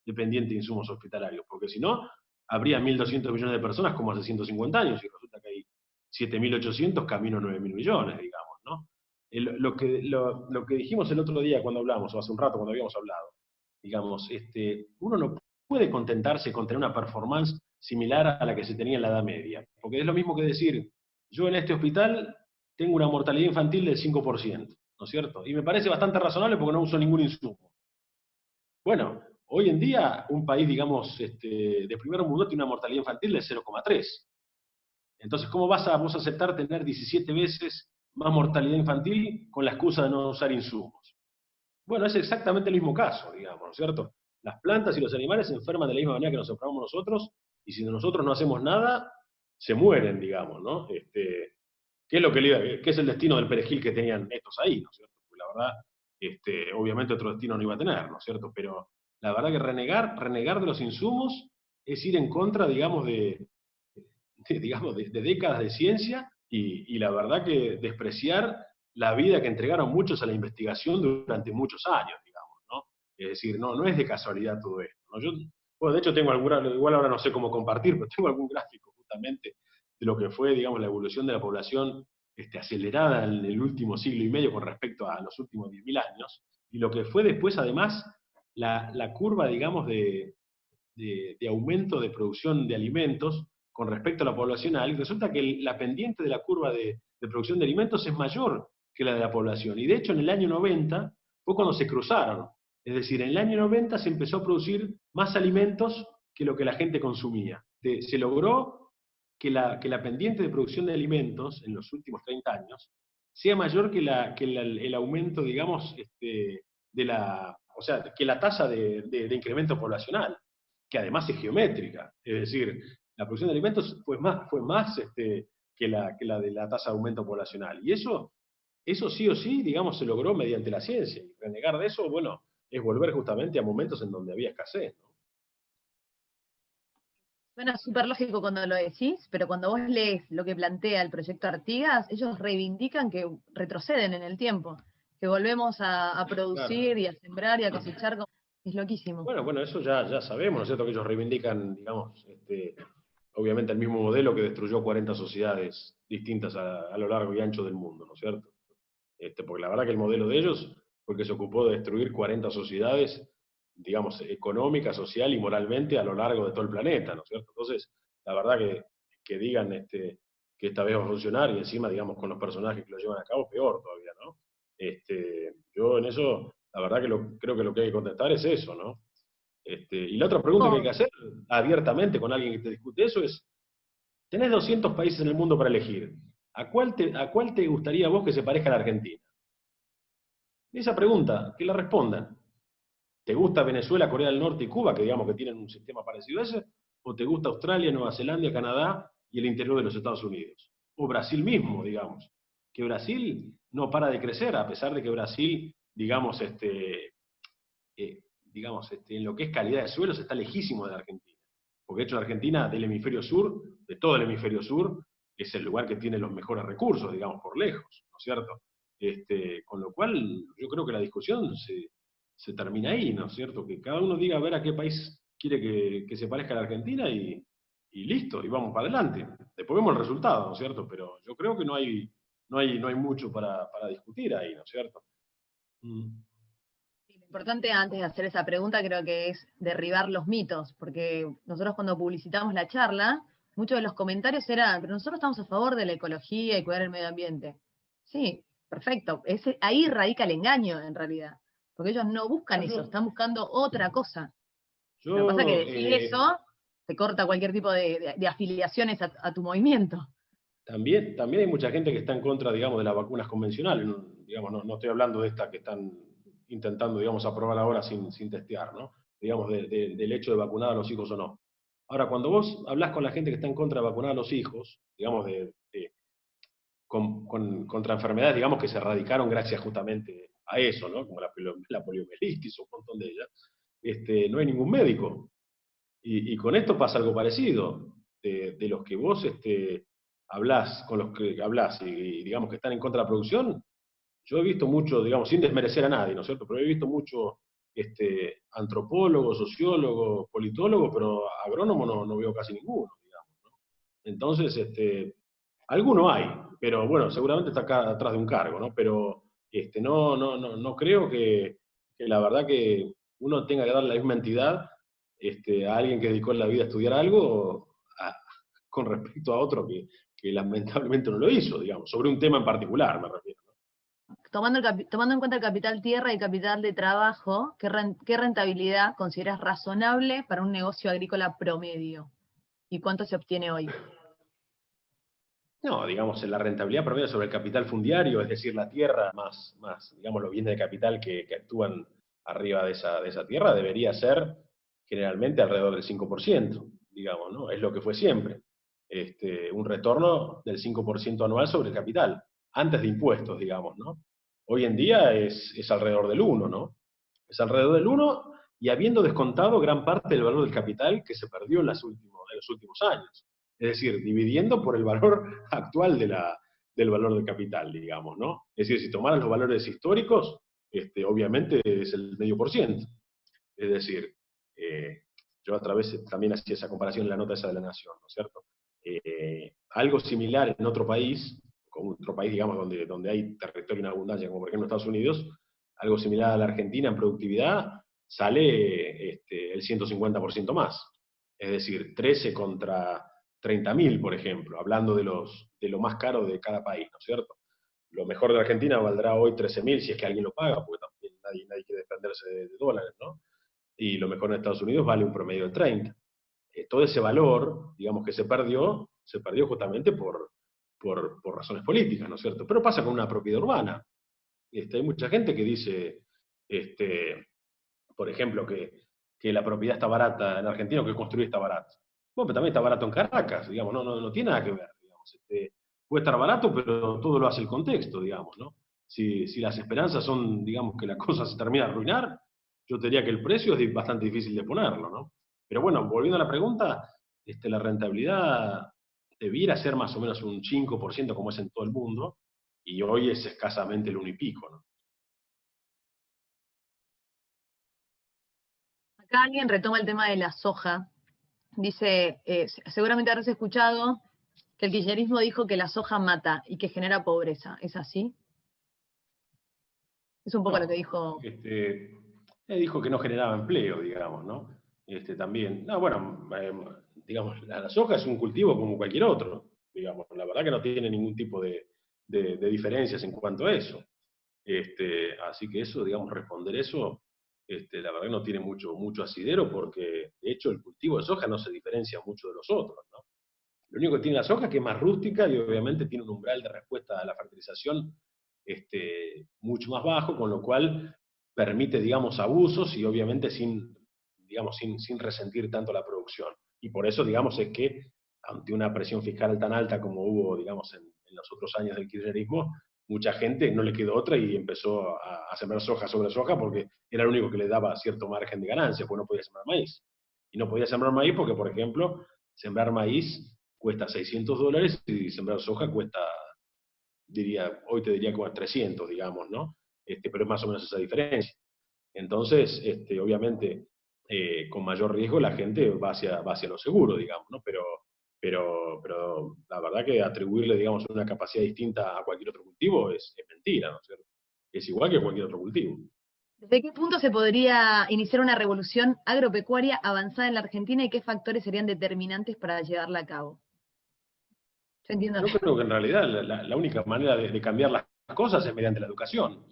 dependiente de insumos hospitalarios, porque si no, habría 1.200 millones de personas como hace 150 años, y resulta que hay 7.800 camino a 9.000 millones, digamos, ¿no? Lo que dijimos el otro día cuando hablamos, o hace un rato cuando habíamos hablado, digamos, uno no puede contentarse con tener una performance similar a la que se tenía en la Edad Media, porque es lo mismo que decir, yo en este hospital tengo una mortalidad infantil del 5%, ¿no es cierto? Y me parece bastante razonable porque no uso ningún insumo. Bueno, hoy en día un país, digamos, de primer mundo tiene una mortalidad infantil del 0,3. Entonces, ¿cómo vas a vos aceptar tener 17 veces más mortalidad infantil con la excusa de no usar insumos? Bueno, es exactamente el mismo caso, digamos, ¿no es cierto? Las plantas y los animales se enferman de la misma manera que nos enfermamos nosotros, y si nosotros no hacemos nada, se mueren, digamos, ¿no? ¿Qué es el destino del perejil que tenían estos ahí, ¿no es cierto? Porque la verdad, obviamente otro destino no iba a tener, ¿no es cierto? Pero la verdad que renegar de los insumos es ir en contra, digamos, de décadas de ciencia y la verdad que despreciar la vida que entregaron muchos a la investigación durante muchos años, digamos, ¿no? Es decir, no es de casualidad todo esto, ¿no? Bueno, de hecho tengo igual ahora no sé cómo compartir, pero tengo algún gráfico justamente de lo que fue, digamos, la evolución de la población acelerada en el último siglo y medio con respecto a los últimos 10.000 años, y lo que fue después, además, la curva, digamos, de aumento de producción de alimentos con respecto a la poblacional, y resulta que la pendiente de la curva de producción de alimentos es mayor que la de la población. Y de hecho en el año 90 fue cuando se cruzaron. Es decir, en el año 90 se empezó a producir más alimentos que lo que la gente consumía. Se logró que la pendiente de producción de alimentos en los últimos 30 años sea mayor que el aumento, digamos, o sea, que la tasa de incremento poblacional, que además es geométrica. Es decir, la producción de alimentos fue más que la de la tasa de aumento poblacional. Y eso sí o sí, digamos, se logró mediante la ciencia. Y renegar de eso, bueno, es volver justamente a momentos en donde había escasez, ¿no?
Suena súper lógico cuando lo decís, pero cuando vos lees lo que plantea el proyecto Artigas, ellos reivindican que retroceden en el tiempo, que volvemos a
Claro.
producir y a sembrar y a cosechar. Es loquísimo.
Bueno, eso ya sabemos, ¿no es cierto? Que ellos reivindican, digamos, obviamente el mismo modelo que destruyó 40 sociedades distintas a lo largo y ancho del mundo, ¿no es cierto? Porque la verdad que el modelo de ellos fue que se ocupó de destruir 40 sociedades, digamos, económica, social y moralmente a lo largo de todo el planeta, ¿no es cierto? Entonces, la verdad que digan que esta vez va a funcionar y encima, digamos, con los personajes que lo llevan a cabo, peor todavía, ¿no? Yo en eso, la verdad que creo que lo que hay que contestar es eso, ¿no? Y la otra pregunta que hay
Oh,
que hacer abiertamente con alguien que te discute eso es, tenés 200 países en el mundo para elegir, ¿a cuál te gustaría a vos que se parezca a la Argentina? Esa pregunta, que la respondan. ¿Te gusta Venezuela, Corea del Norte y Cuba, que digamos que tienen un sistema parecido a ese? ¿O te gusta Australia, Nueva Zelanda, Canadá y el interior de los Estados Unidos? O Brasil mismo, digamos. Que Brasil no para de crecer, a pesar de que Brasil, en lo que es calidad de suelos está lejísimo de la Argentina. Porque de hecho la Argentina del hemisferio sur, de todo el hemisferio sur, es el lugar que tiene los mejores recursos, digamos, por lejos, ¿no es cierto? Con lo cual yo creo que la discusión se termina ahí, ¿no es cierto? Que cada uno diga a ver a qué país quiere que se parezca a la Argentina y listo, y vamos para adelante. Después vemos el resultado, ¿no es cierto? Pero yo creo que no hay mucho para discutir ahí, ¿no es cierto? Mm.
lo importante antes de hacer esa pregunta creo que es derribar los mitos, porque nosotros cuando publicitamos la charla, muchos de los comentarios eran, pero nosotros estamos a favor de la ecología y cuidar el medio ambiente. Sí, perfecto. Ahí radica el engaño en realidad, porque ellos no buscan
Ah,
eso, están buscando otra cosa. Lo que pasa es que
yo,
decir eso te corta cualquier tipo de afiliaciones a tu movimiento.
también hay mucha gente que está en contra, digamos, de las vacunas convencionales. No, digamos, no estoy hablando de estas que están intentando, digamos, aprobar ahora sin testear, ¿no? Digamos, del hecho de vacunar a los hijos o no. Ahora, cuando vos hablás con la gente que está en contra de vacunar a los hijos, digamos, contra enfermedades, digamos, que se erradicaron gracias justamente a eso, ¿no? Como la poliomielitis o un montón de ellas, no hay ningún médico. Y con esto pasa algo parecido. De los que vos hablás, con los que hablás y digamos que están en contra de la producción, yo he visto mucho, digamos, sin desmerecer a nadie, ¿no es cierto? Pero he visto mucho antropólogos, sociólogos, politólogos, pero agrónomos no veo casi ninguno, digamos, ¿no? Entonces, alguno hay, pero bueno, seguramente está acá atrás de un cargo, ¿no? Pero no creo que la verdad que uno tenga que darle la misma entidad a alguien que dedicó la vida a estudiar algo con respecto a otro que lamentablemente no lo hizo, digamos, sobre un tema en particular, me refiero.
Tomando en cuenta el capital tierra y capital de trabajo, ¿qué rentabilidad consideras razonable para un negocio agrícola promedio? ¿Y cuánto se obtiene hoy?
No, digamos, la rentabilidad promedio sobre el capital fundiario, es decir, la tierra más digamos, los bienes de capital que actúan arriba de esa tierra, debería ser generalmente alrededor del 5%, digamos, ¿no? Es lo que fue siempre. Un retorno del 5% anual sobre el capital, antes de impuestos, digamos, ¿no? Hoy en día es alrededor del 1, ¿no? Es alrededor del 1 y habiendo descontado gran parte del valor del capital que se perdió en los últimos años. Es decir, dividiendo por el valor actual del valor del capital, digamos, ¿no? Es decir, si tomaran los valores históricos, obviamente es el 0,5%. Es decir, yo a través también hacía esa comparación en la nota esa de La Nación, ¿no es cierto? Algo similar en otro país, con otro país, digamos, donde hay territorio en abundancia, como por ejemplo Estados Unidos, algo similar a la Argentina en productividad, sale el 150% más. Es decir, 13 30.000, por ejemplo, hablando de lo más caro de cada país, ¿no es cierto? Lo mejor de Argentina valdrá hoy 13.000 si es que alguien lo paga, porque también nadie quiere desprenderse de dólares, ¿no? Y lo mejor en Estados Unidos vale un promedio de 30. Todo ese valor, digamos que se perdió justamente por razones políticas, ¿no es cierto? Pero pasa con una propiedad urbana. Hay mucha gente que dice, por ejemplo, que la propiedad está barata en Argentina o que construir está barato. Bueno, pero también está barato en Caracas, digamos, no tiene nada que ver, digamos. Puede estar barato, pero todo lo hace el contexto, digamos, ¿no? Si las esperanzas son, digamos, que la cosa se termina de arruinar, yo te diría que el precio es bastante difícil de ponerlo, ¿no? Pero bueno, volviendo a la pregunta, la rentabilidad debiera ser más o menos un 5% como es en todo el mundo, y hoy es escasamente el 1 y pico, ¿no?
Acá alguien retoma el tema de la soja. Dice, seguramente habrás escuchado que el kirchnerismo dijo que la soja mata y que genera pobreza. ¿Es así? Es un poco lo que
No,
dijo.
dijo que no generaba empleo, digamos, ¿no? También, no, bueno, digamos, la soja es un cultivo como cualquier otro, digamos, la verdad que no tiene ningún tipo de diferencias en cuanto a eso. Así que eso, digamos, responder eso, la verdad que no tiene mucho asidero porque, de hecho, el cultivo de soja no se diferencia mucho de los otros, ¿no? Lo único que tiene la soja es que es más rústica y obviamente tiene un umbral de respuesta a la fertilización mucho más bajo, con lo cual permite, digamos, abusos y obviamente sin resentir tanto la producción. Y por eso, digamos, es que ante una presión fiscal tan alta como hubo, digamos, en los otros años del kirchnerismo, mucha gente no le quedó otra y empezó a sembrar soja sobre soja porque era lo único que le daba cierto margen de ganancia, pues no podía sembrar maíz. Y no podía sembrar maíz porque, por ejemplo, sembrar maíz cuesta $600 y sembrar soja cuesta, hoy te diría como 300, digamos, ¿no? Pero es más o menos esa diferencia. Entonces, obviamente, con mayor riesgo la gente va hacia lo seguro, digamos, ¿no? Pero la verdad que atribuirle, digamos, una capacidad distinta a cualquier otro cultivo es mentira, ¿no es cierto? Es igual que cualquier otro cultivo.
¿Desde qué punto se podría iniciar una revolución agropecuaria avanzada en la Argentina y qué factores serían determinantes para llevarla a cabo?
Yo creo que en realidad la única manera de cambiar las cosas es mediante la educación.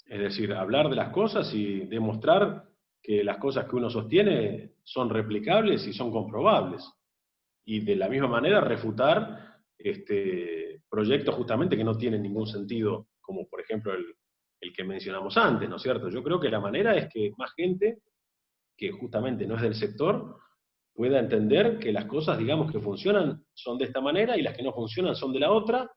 Es decir, hablar de las cosas y demostrar que las cosas que uno sostiene son replicables y son comprobables. Y de la misma manera refutar proyectos justamente que no tienen ningún sentido, como por ejemplo el que mencionamos antes, ¿no es cierto? Yo creo que la manera es que más gente que justamente no es del sector pueda entender que las cosas, digamos, que funcionan son de esta manera y las que no funcionan son de la otra,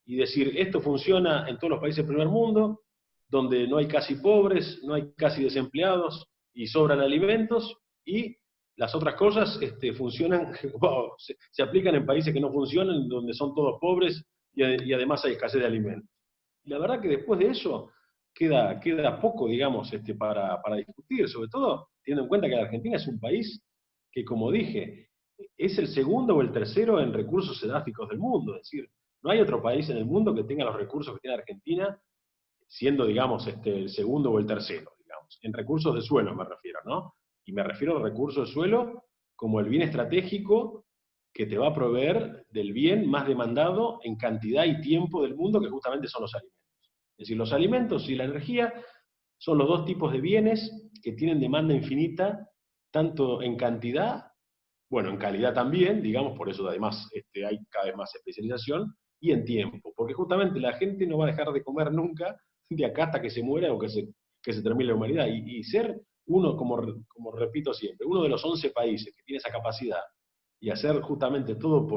y decir, esto funciona en todos los países del primer mundo, donde no hay casi pobres, no hay casi desempleados y sobran alimentos, y las otras cosas funcionan, wow, se aplican en países que no funcionan, donde son todos pobres y además hay escasez de alimentos. Y la verdad que después de eso queda poco, digamos, para discutir, sobre todo teniendo en cuenta que la Argentina es un país que, como dije, es el segundo o el tercero en recursos edáficos del mundo. Es decir, no hay otro país en el mundo que tenga los recursos que tiene Argentina, siendo, digamos, el segundo o el tercero, digamos. En recursos de suelo me refiero, ¿no? Y me refiero a recursos de suelo como el bien estratégico que te va a proveer del bien más demandado en cantidad y tiempo del mundo, que justamente son los alimentos. Es decir, los alimentos y la energía son los dos tipos de bienes que tienen demanda infinita, tanto en cantidad, bueno, en calidad también, digamos, por eso además hay cada vez más especialización, y en tiempo, porque justamente la gente no va a dejar de comer nunca de acá hasta que se muera o que se termine la humanidad. Y ser uno, como repito siempre, uno de los 11 países que tiene esa capacidad y hacer justamente todo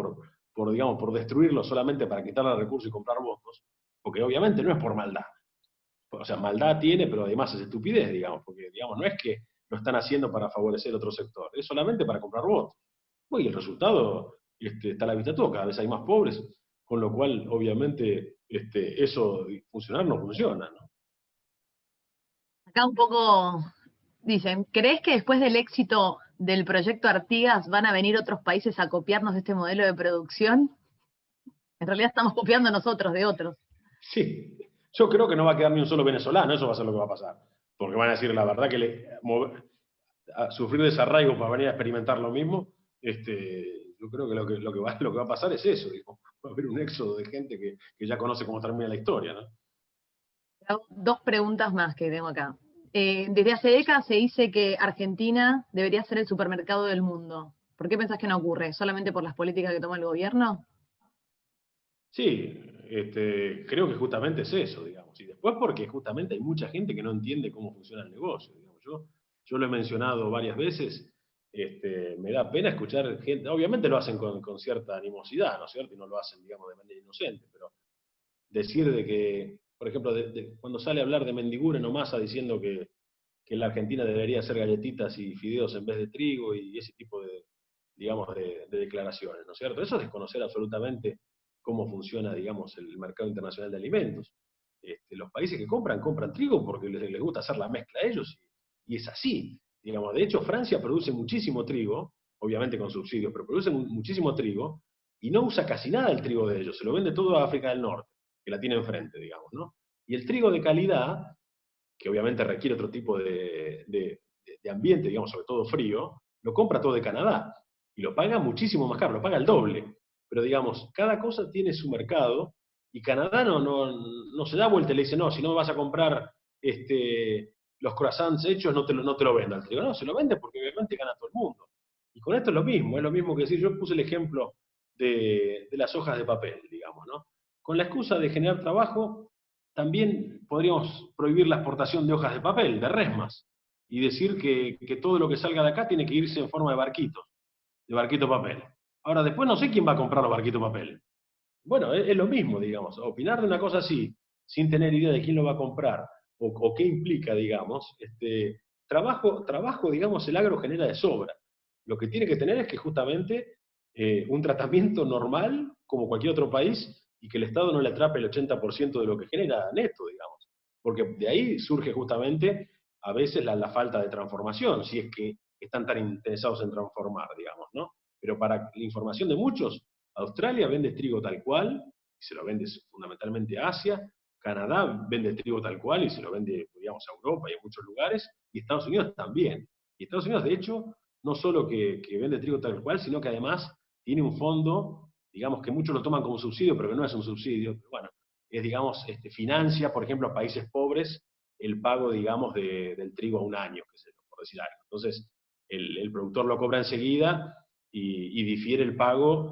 digamos, por destruirlo solamente para quitarle el recurso y comprar votos, porque obviamente no es por maldad. O sea, maldad tiene, pero además es estupidez, digamos, porque digamos, no es que lo están haciendo para favorecer otro sector, es solamente para comprar votos. Bueno, y el resultado está a la vista todo, cada vez hay más pobres, con lo cual, obviamente, eso funcionar no funciona, ¿no?
Acá un poco dicen, ¿crees que después del éxito del proyecto Artigas van a venir otros países a copiarnos este modelo de producción? En realidad estamos copiando nosotros de otros.
Sí, yo creo que no va a quedar ni un solo venezolano, eso va a ser lo que va a pasar. Porque van a decir la verdad que a sufrir desarraigo para venir a experimentar lo mismo, yo Yo creo que lo que va a pasar es eso, digo, va a haber un éxodo de gente que ya conoce cómo termina la historia, ¿no?
Dos preguntas más que tengo acá. Desde hace décadas se dice que Argentina debería ser el supermercado del mundo. ¿Por qué pensás que no ocurre? ¿Solamente por las políticas que toma el gobierno?
Sí, creo que justamente es eso, digamos. Y después porque justamente hay mucha gente que no entiende cómo funciona el negocio, digamos. Yo lo he mencionado varias veces, me da pena escuchar gente, obviamente lo hacen con cierta animosidad, ¿no es cierto? Y no lo hacen, digamos, de manera inocente, pero decir de que, por ejemplo, cuando sale a hablar de Mendiguren o Massa diciendo que la Argentina debería hacer galletitas y fideos en vez de trigo y ese tipo de, digamos, de declaraciones, ¿no es cierto? Eso es desconocer absolutamente cómo funciona, digamos, el mercado internacional de alimentos. Los países que compran, compran trigo porque les gusta hacer la mezcla a ellos y es así. Digamos, de hecho, Francia produce muchísimo trigo, obviamente con subsidios, pero produce muchísimo trigo y no usa casi nada el trigo de ellos, se lo vende todo a África del Norte, que la tiene enfrente, digamos, ¿no? Y el trigo de calidad, que obviamente requiere otro tipo de ambiente, digamos, sobre todo frío, lo compra todo de Canadá y lo paga muchísimo más caro, lo paga el doble. Pero digamos, cada cosa tiene su mercado y Canadá no se da vuelta y le dice, no, si no me vas a comprar los croissants hechos, no te lo vendo al trigo. No, se lo vende porque obviamente gana todo el mundo. Y con esto es lo mismo que decir, yo puse el ejemplo de las hojas de papel, digamos, ¿no? Con la excusa de generar trabajo, también podríamos prohibir la exportación de hojas de papel, de resmas, y decir que todo lo que salga de acá tiene que irse en forma de barquito papel. Ahora, después no sé quién va a comprar los barquitos papel. Bueno, es lo mismo, digamos. Opinar de una cosa así, sin tener idea de quién lo va a comprar, o qué implica, digamos, trabajo, digamos, el agro genera de sobra. Lo que tiene que tener es que justamente un tratamiento normal, como cualquier otro país, y que el Estado no le atrape el 80% de lo que genera neto, digamos. Porque de ahí surge justamente a veces la falta de transformación, si es que están tan interesados en transformar, digamos, ¿no? Pero para la información de muchos, Australia vende trigo tal cual, y se lo vende fundamentalmente a Asia. Canadá vende trigo tal cual y se lo vende, digamos, a Europa y a muchos lugares. Y Estados Unidos también. Y Estados Unidos, de hecho, no solo que vende trigo tal cual, sino que además tiene un fondo, digamos, que muchos lo toman como subsidio, pero que no es un subsidio. Pero bueno, es, digamos, financia, por ejemplo, a países pobres el pago, digamos, del trigo a un año, que sé, por decir algo. Entonces, el productor lo cobra enseguida y difiere el pago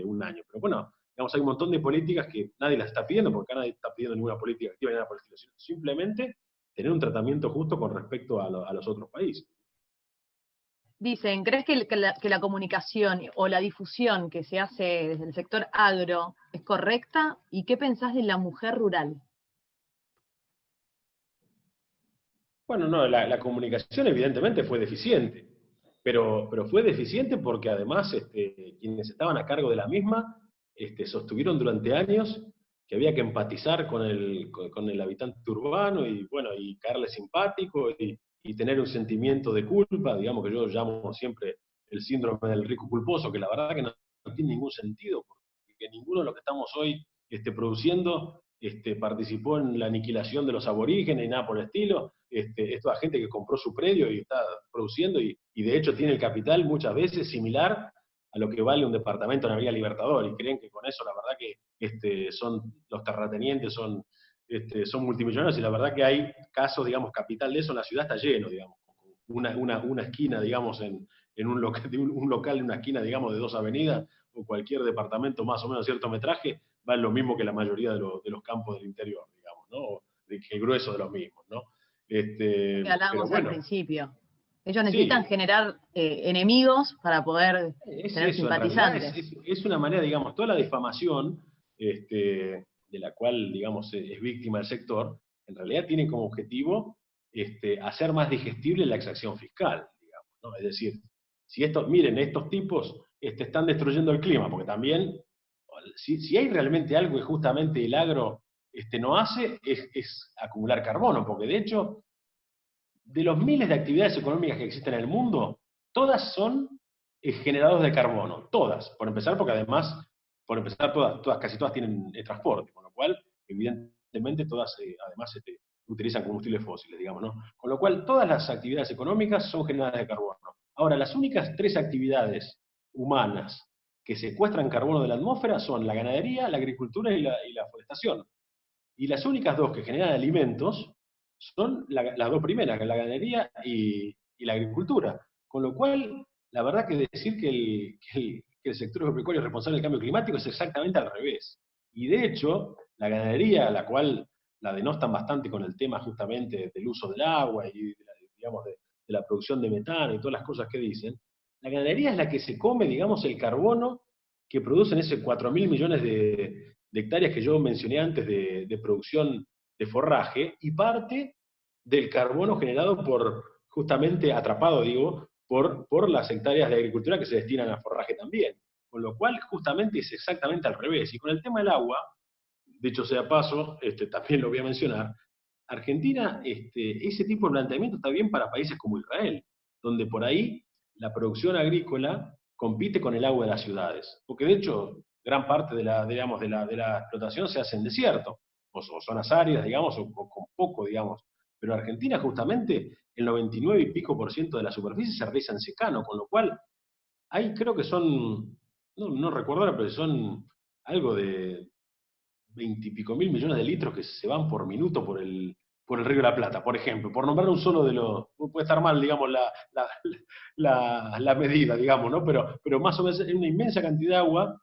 un año. Pero bueno, digamos, hay un montón de políticas que nadie las está pidiendo, porque acá nadie está pidiendo ninguna política activa ni nada por el estilo, sino simplemente tener un tratamiento justo con respecto a los otros países.
Dicen, ¿crees que la comunicación o la difusión que se hace desde el sector agro es correcta? ¿Y qué pensás de la mujer rural?
Bueno, no, la comunicación evidentemente fue deficiente, pero fue deficiente porque además quienes estaban a cargo de la misma sostuvieron durante años que había que empatizar con el habitante urbano y, bueno, y caerle simpático y tener un sentimiento de culpa, digamos que yo llamo siempre el síndrome del rico culposo, que la verdad que no tiene ningún sentido, porque ninguno de los que estamos hoy produciendo participó en la aniquilación de los aborígenes y nada por el estilo. Es toda gente que compró su predio y está produciendo y de hecho tiene el capital muchas veces similar a lo que vale un departamento en la Vía Libertador y creen que con eso la verdad que son los terratenientes, son multimillonarios y la verdad que hay casos, digamos, capital de eso en la ciudad está lleno, digamos, una esquina, digamos, en un local en una esquina, digamos, de 2 avenidas o cualquier departamento más o menos de cierto metraje, vale lo mismo que la mayoría de los campos del interior, digamos, ¿no? El grueso de los mismos, ¿no?
Que
Pero
hablábamos al
bueno,
principio. Ellos necesitan
sí,
generar enemigos para poder
es
tener
eso, en realidad
simpatizantes.
es una manera, digamos, toda la difamación de la cual, digamos, es víctima el sector, en realidad tiene como objetivo hacer más digestible la exacción fiscal, digamos, ¿no? Es decir, si miren, estos tipos están destruyendo el clima, porque también, si hay realmente algo que justamente el agro no hace, es acumular carbono, porque de hecho, de los miles de actividades económicas que existen en el mundo, todas son generadores de carbono, todas, por empezar, porque además, por empezar, casi todas tienen transporte, con lo cual, evidentemente, todas además utilizan combustibles fósiles, digamos, ¿no? Con lo cual, todas las actividades económicas son generadas de carbono. Ahora, las únicas 3 actividades humanas que secuestran carbono de la atmósfera son la ganadería, la agricultura y la forestación. Y las únicas dos que generan alimentos son las dos primeras, la ganadería y la agricultura. Con lo cual, la verdad que decir que el sector agropecuario es responsable del cambio climático es exactamente al revés. Y de hecho, la ganadería, la cual la denostan bastante con el tema justamente del uso del agua y digamos, de la producción de metano y todas las cosas que dicen, la ganadería es la que se come, digamos, el carbono que producen esos 4.000 millones de hectáreas que yo mencioné antes de producción de forraje, y parte del carbono generado justamente atrapado, digo, por las hectáreas de agricultura que se destinan a forraje también. Con lo cual, justamente es exactamente al revés. Y con el tema del agua, dicho sea paso, también lo voy a mencionar, Argentina, ese tipo de planteamiento está bien para países como Israel, donde por ahí la producción agrícola compite con el agua de las ciudades. Porque de hecho, gran parte digamos, de la explotación se hace en desierto, o zonas áridas, digamos, o con poco, digamos. Pero Argentina, justamente, el 99 y pico por ciento de la superficie se realiza en secano, con lo cual, hay creo que son, no recuerdo ahora, pero son algo de 20 y pico mil millones de litros que se van por minuto por el Río de la Plata, por ejemplo, por nombrar un solo de los, puede estar mal, digamos, la medida, digamos, ¿no? Pero más o menos es una inmensa cantidad de agua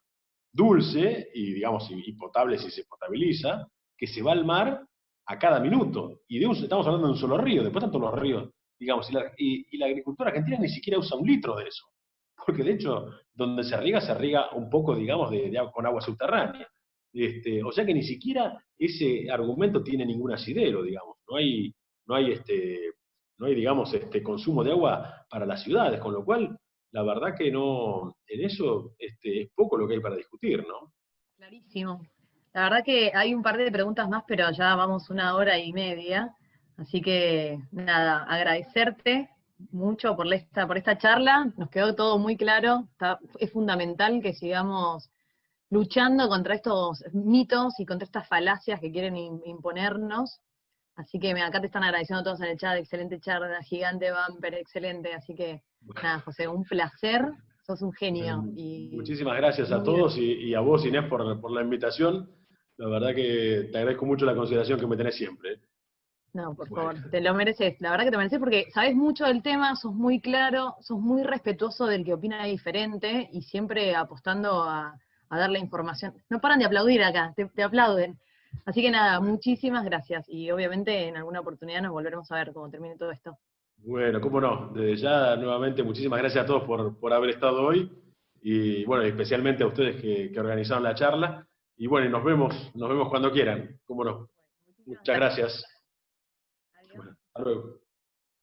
dulce y, digamos, y potable si se potabiliza, que se va al mar a cada minuto. Y estamos hablando de un solo río, después están todos los ríos, digamos, y la agricultura argentina ni siquiera usa un litro de eso. Porque de hecho, donde se riega un poco, digamos, con agua subterránea. O sea que ni siquiera ese argumento tiene ningún asidero, digamos. No hay, digamos, consumo de agua para las ciudades, con lo cual, la verdad que no, en eso es poco lo que hay para discutir, ¿no?
Clarísimo. La verdad que hay un par de preguntas más, pero ya vamos 1 hora y media. Así que nada, agradecerte mucho por esta charla. Nos quedó todo muy claro. Es fundamental que sigamos luchando contra estos mitos y contra estas falacias que quieren imponernos. Así que acá te están agradeciendo todos en el chat. Excelente charla, gigante bumper, excelente. Así que nada, José, un placer. Sos un genio. Y
Muchísimas gracias a
muy
todos
divertido.
y a vos, Inés, por la invitación. La verdad que te agradezco mucho la consideración que me tenés siempre.
No, por
Bueno,
favor, te lo mereces. La verdad que te mereces porque sabes mucho del tema, sos muy claro, sos muy respetuoso del que opina diferente y siempre apostando a dar la información. No paran de aplaudir acá, te aplauden. Así que nada,
bueno,
muchísimas gracias y obviamente en alguna oportunidad nos volveremos a ver cómo termine todo esto.
bueno, cómo no. Desde ya, nuevamente, muchísimas gracias a todos por haber estado hoy y, bueno, especialmente a ustedes que organizaron la charla. Y, bueno, y nos vemos cuando quieran, cómo no.
Muchísimas
Muchas
gracias.
gracias.
Adiós.
Bueno, hasta luego.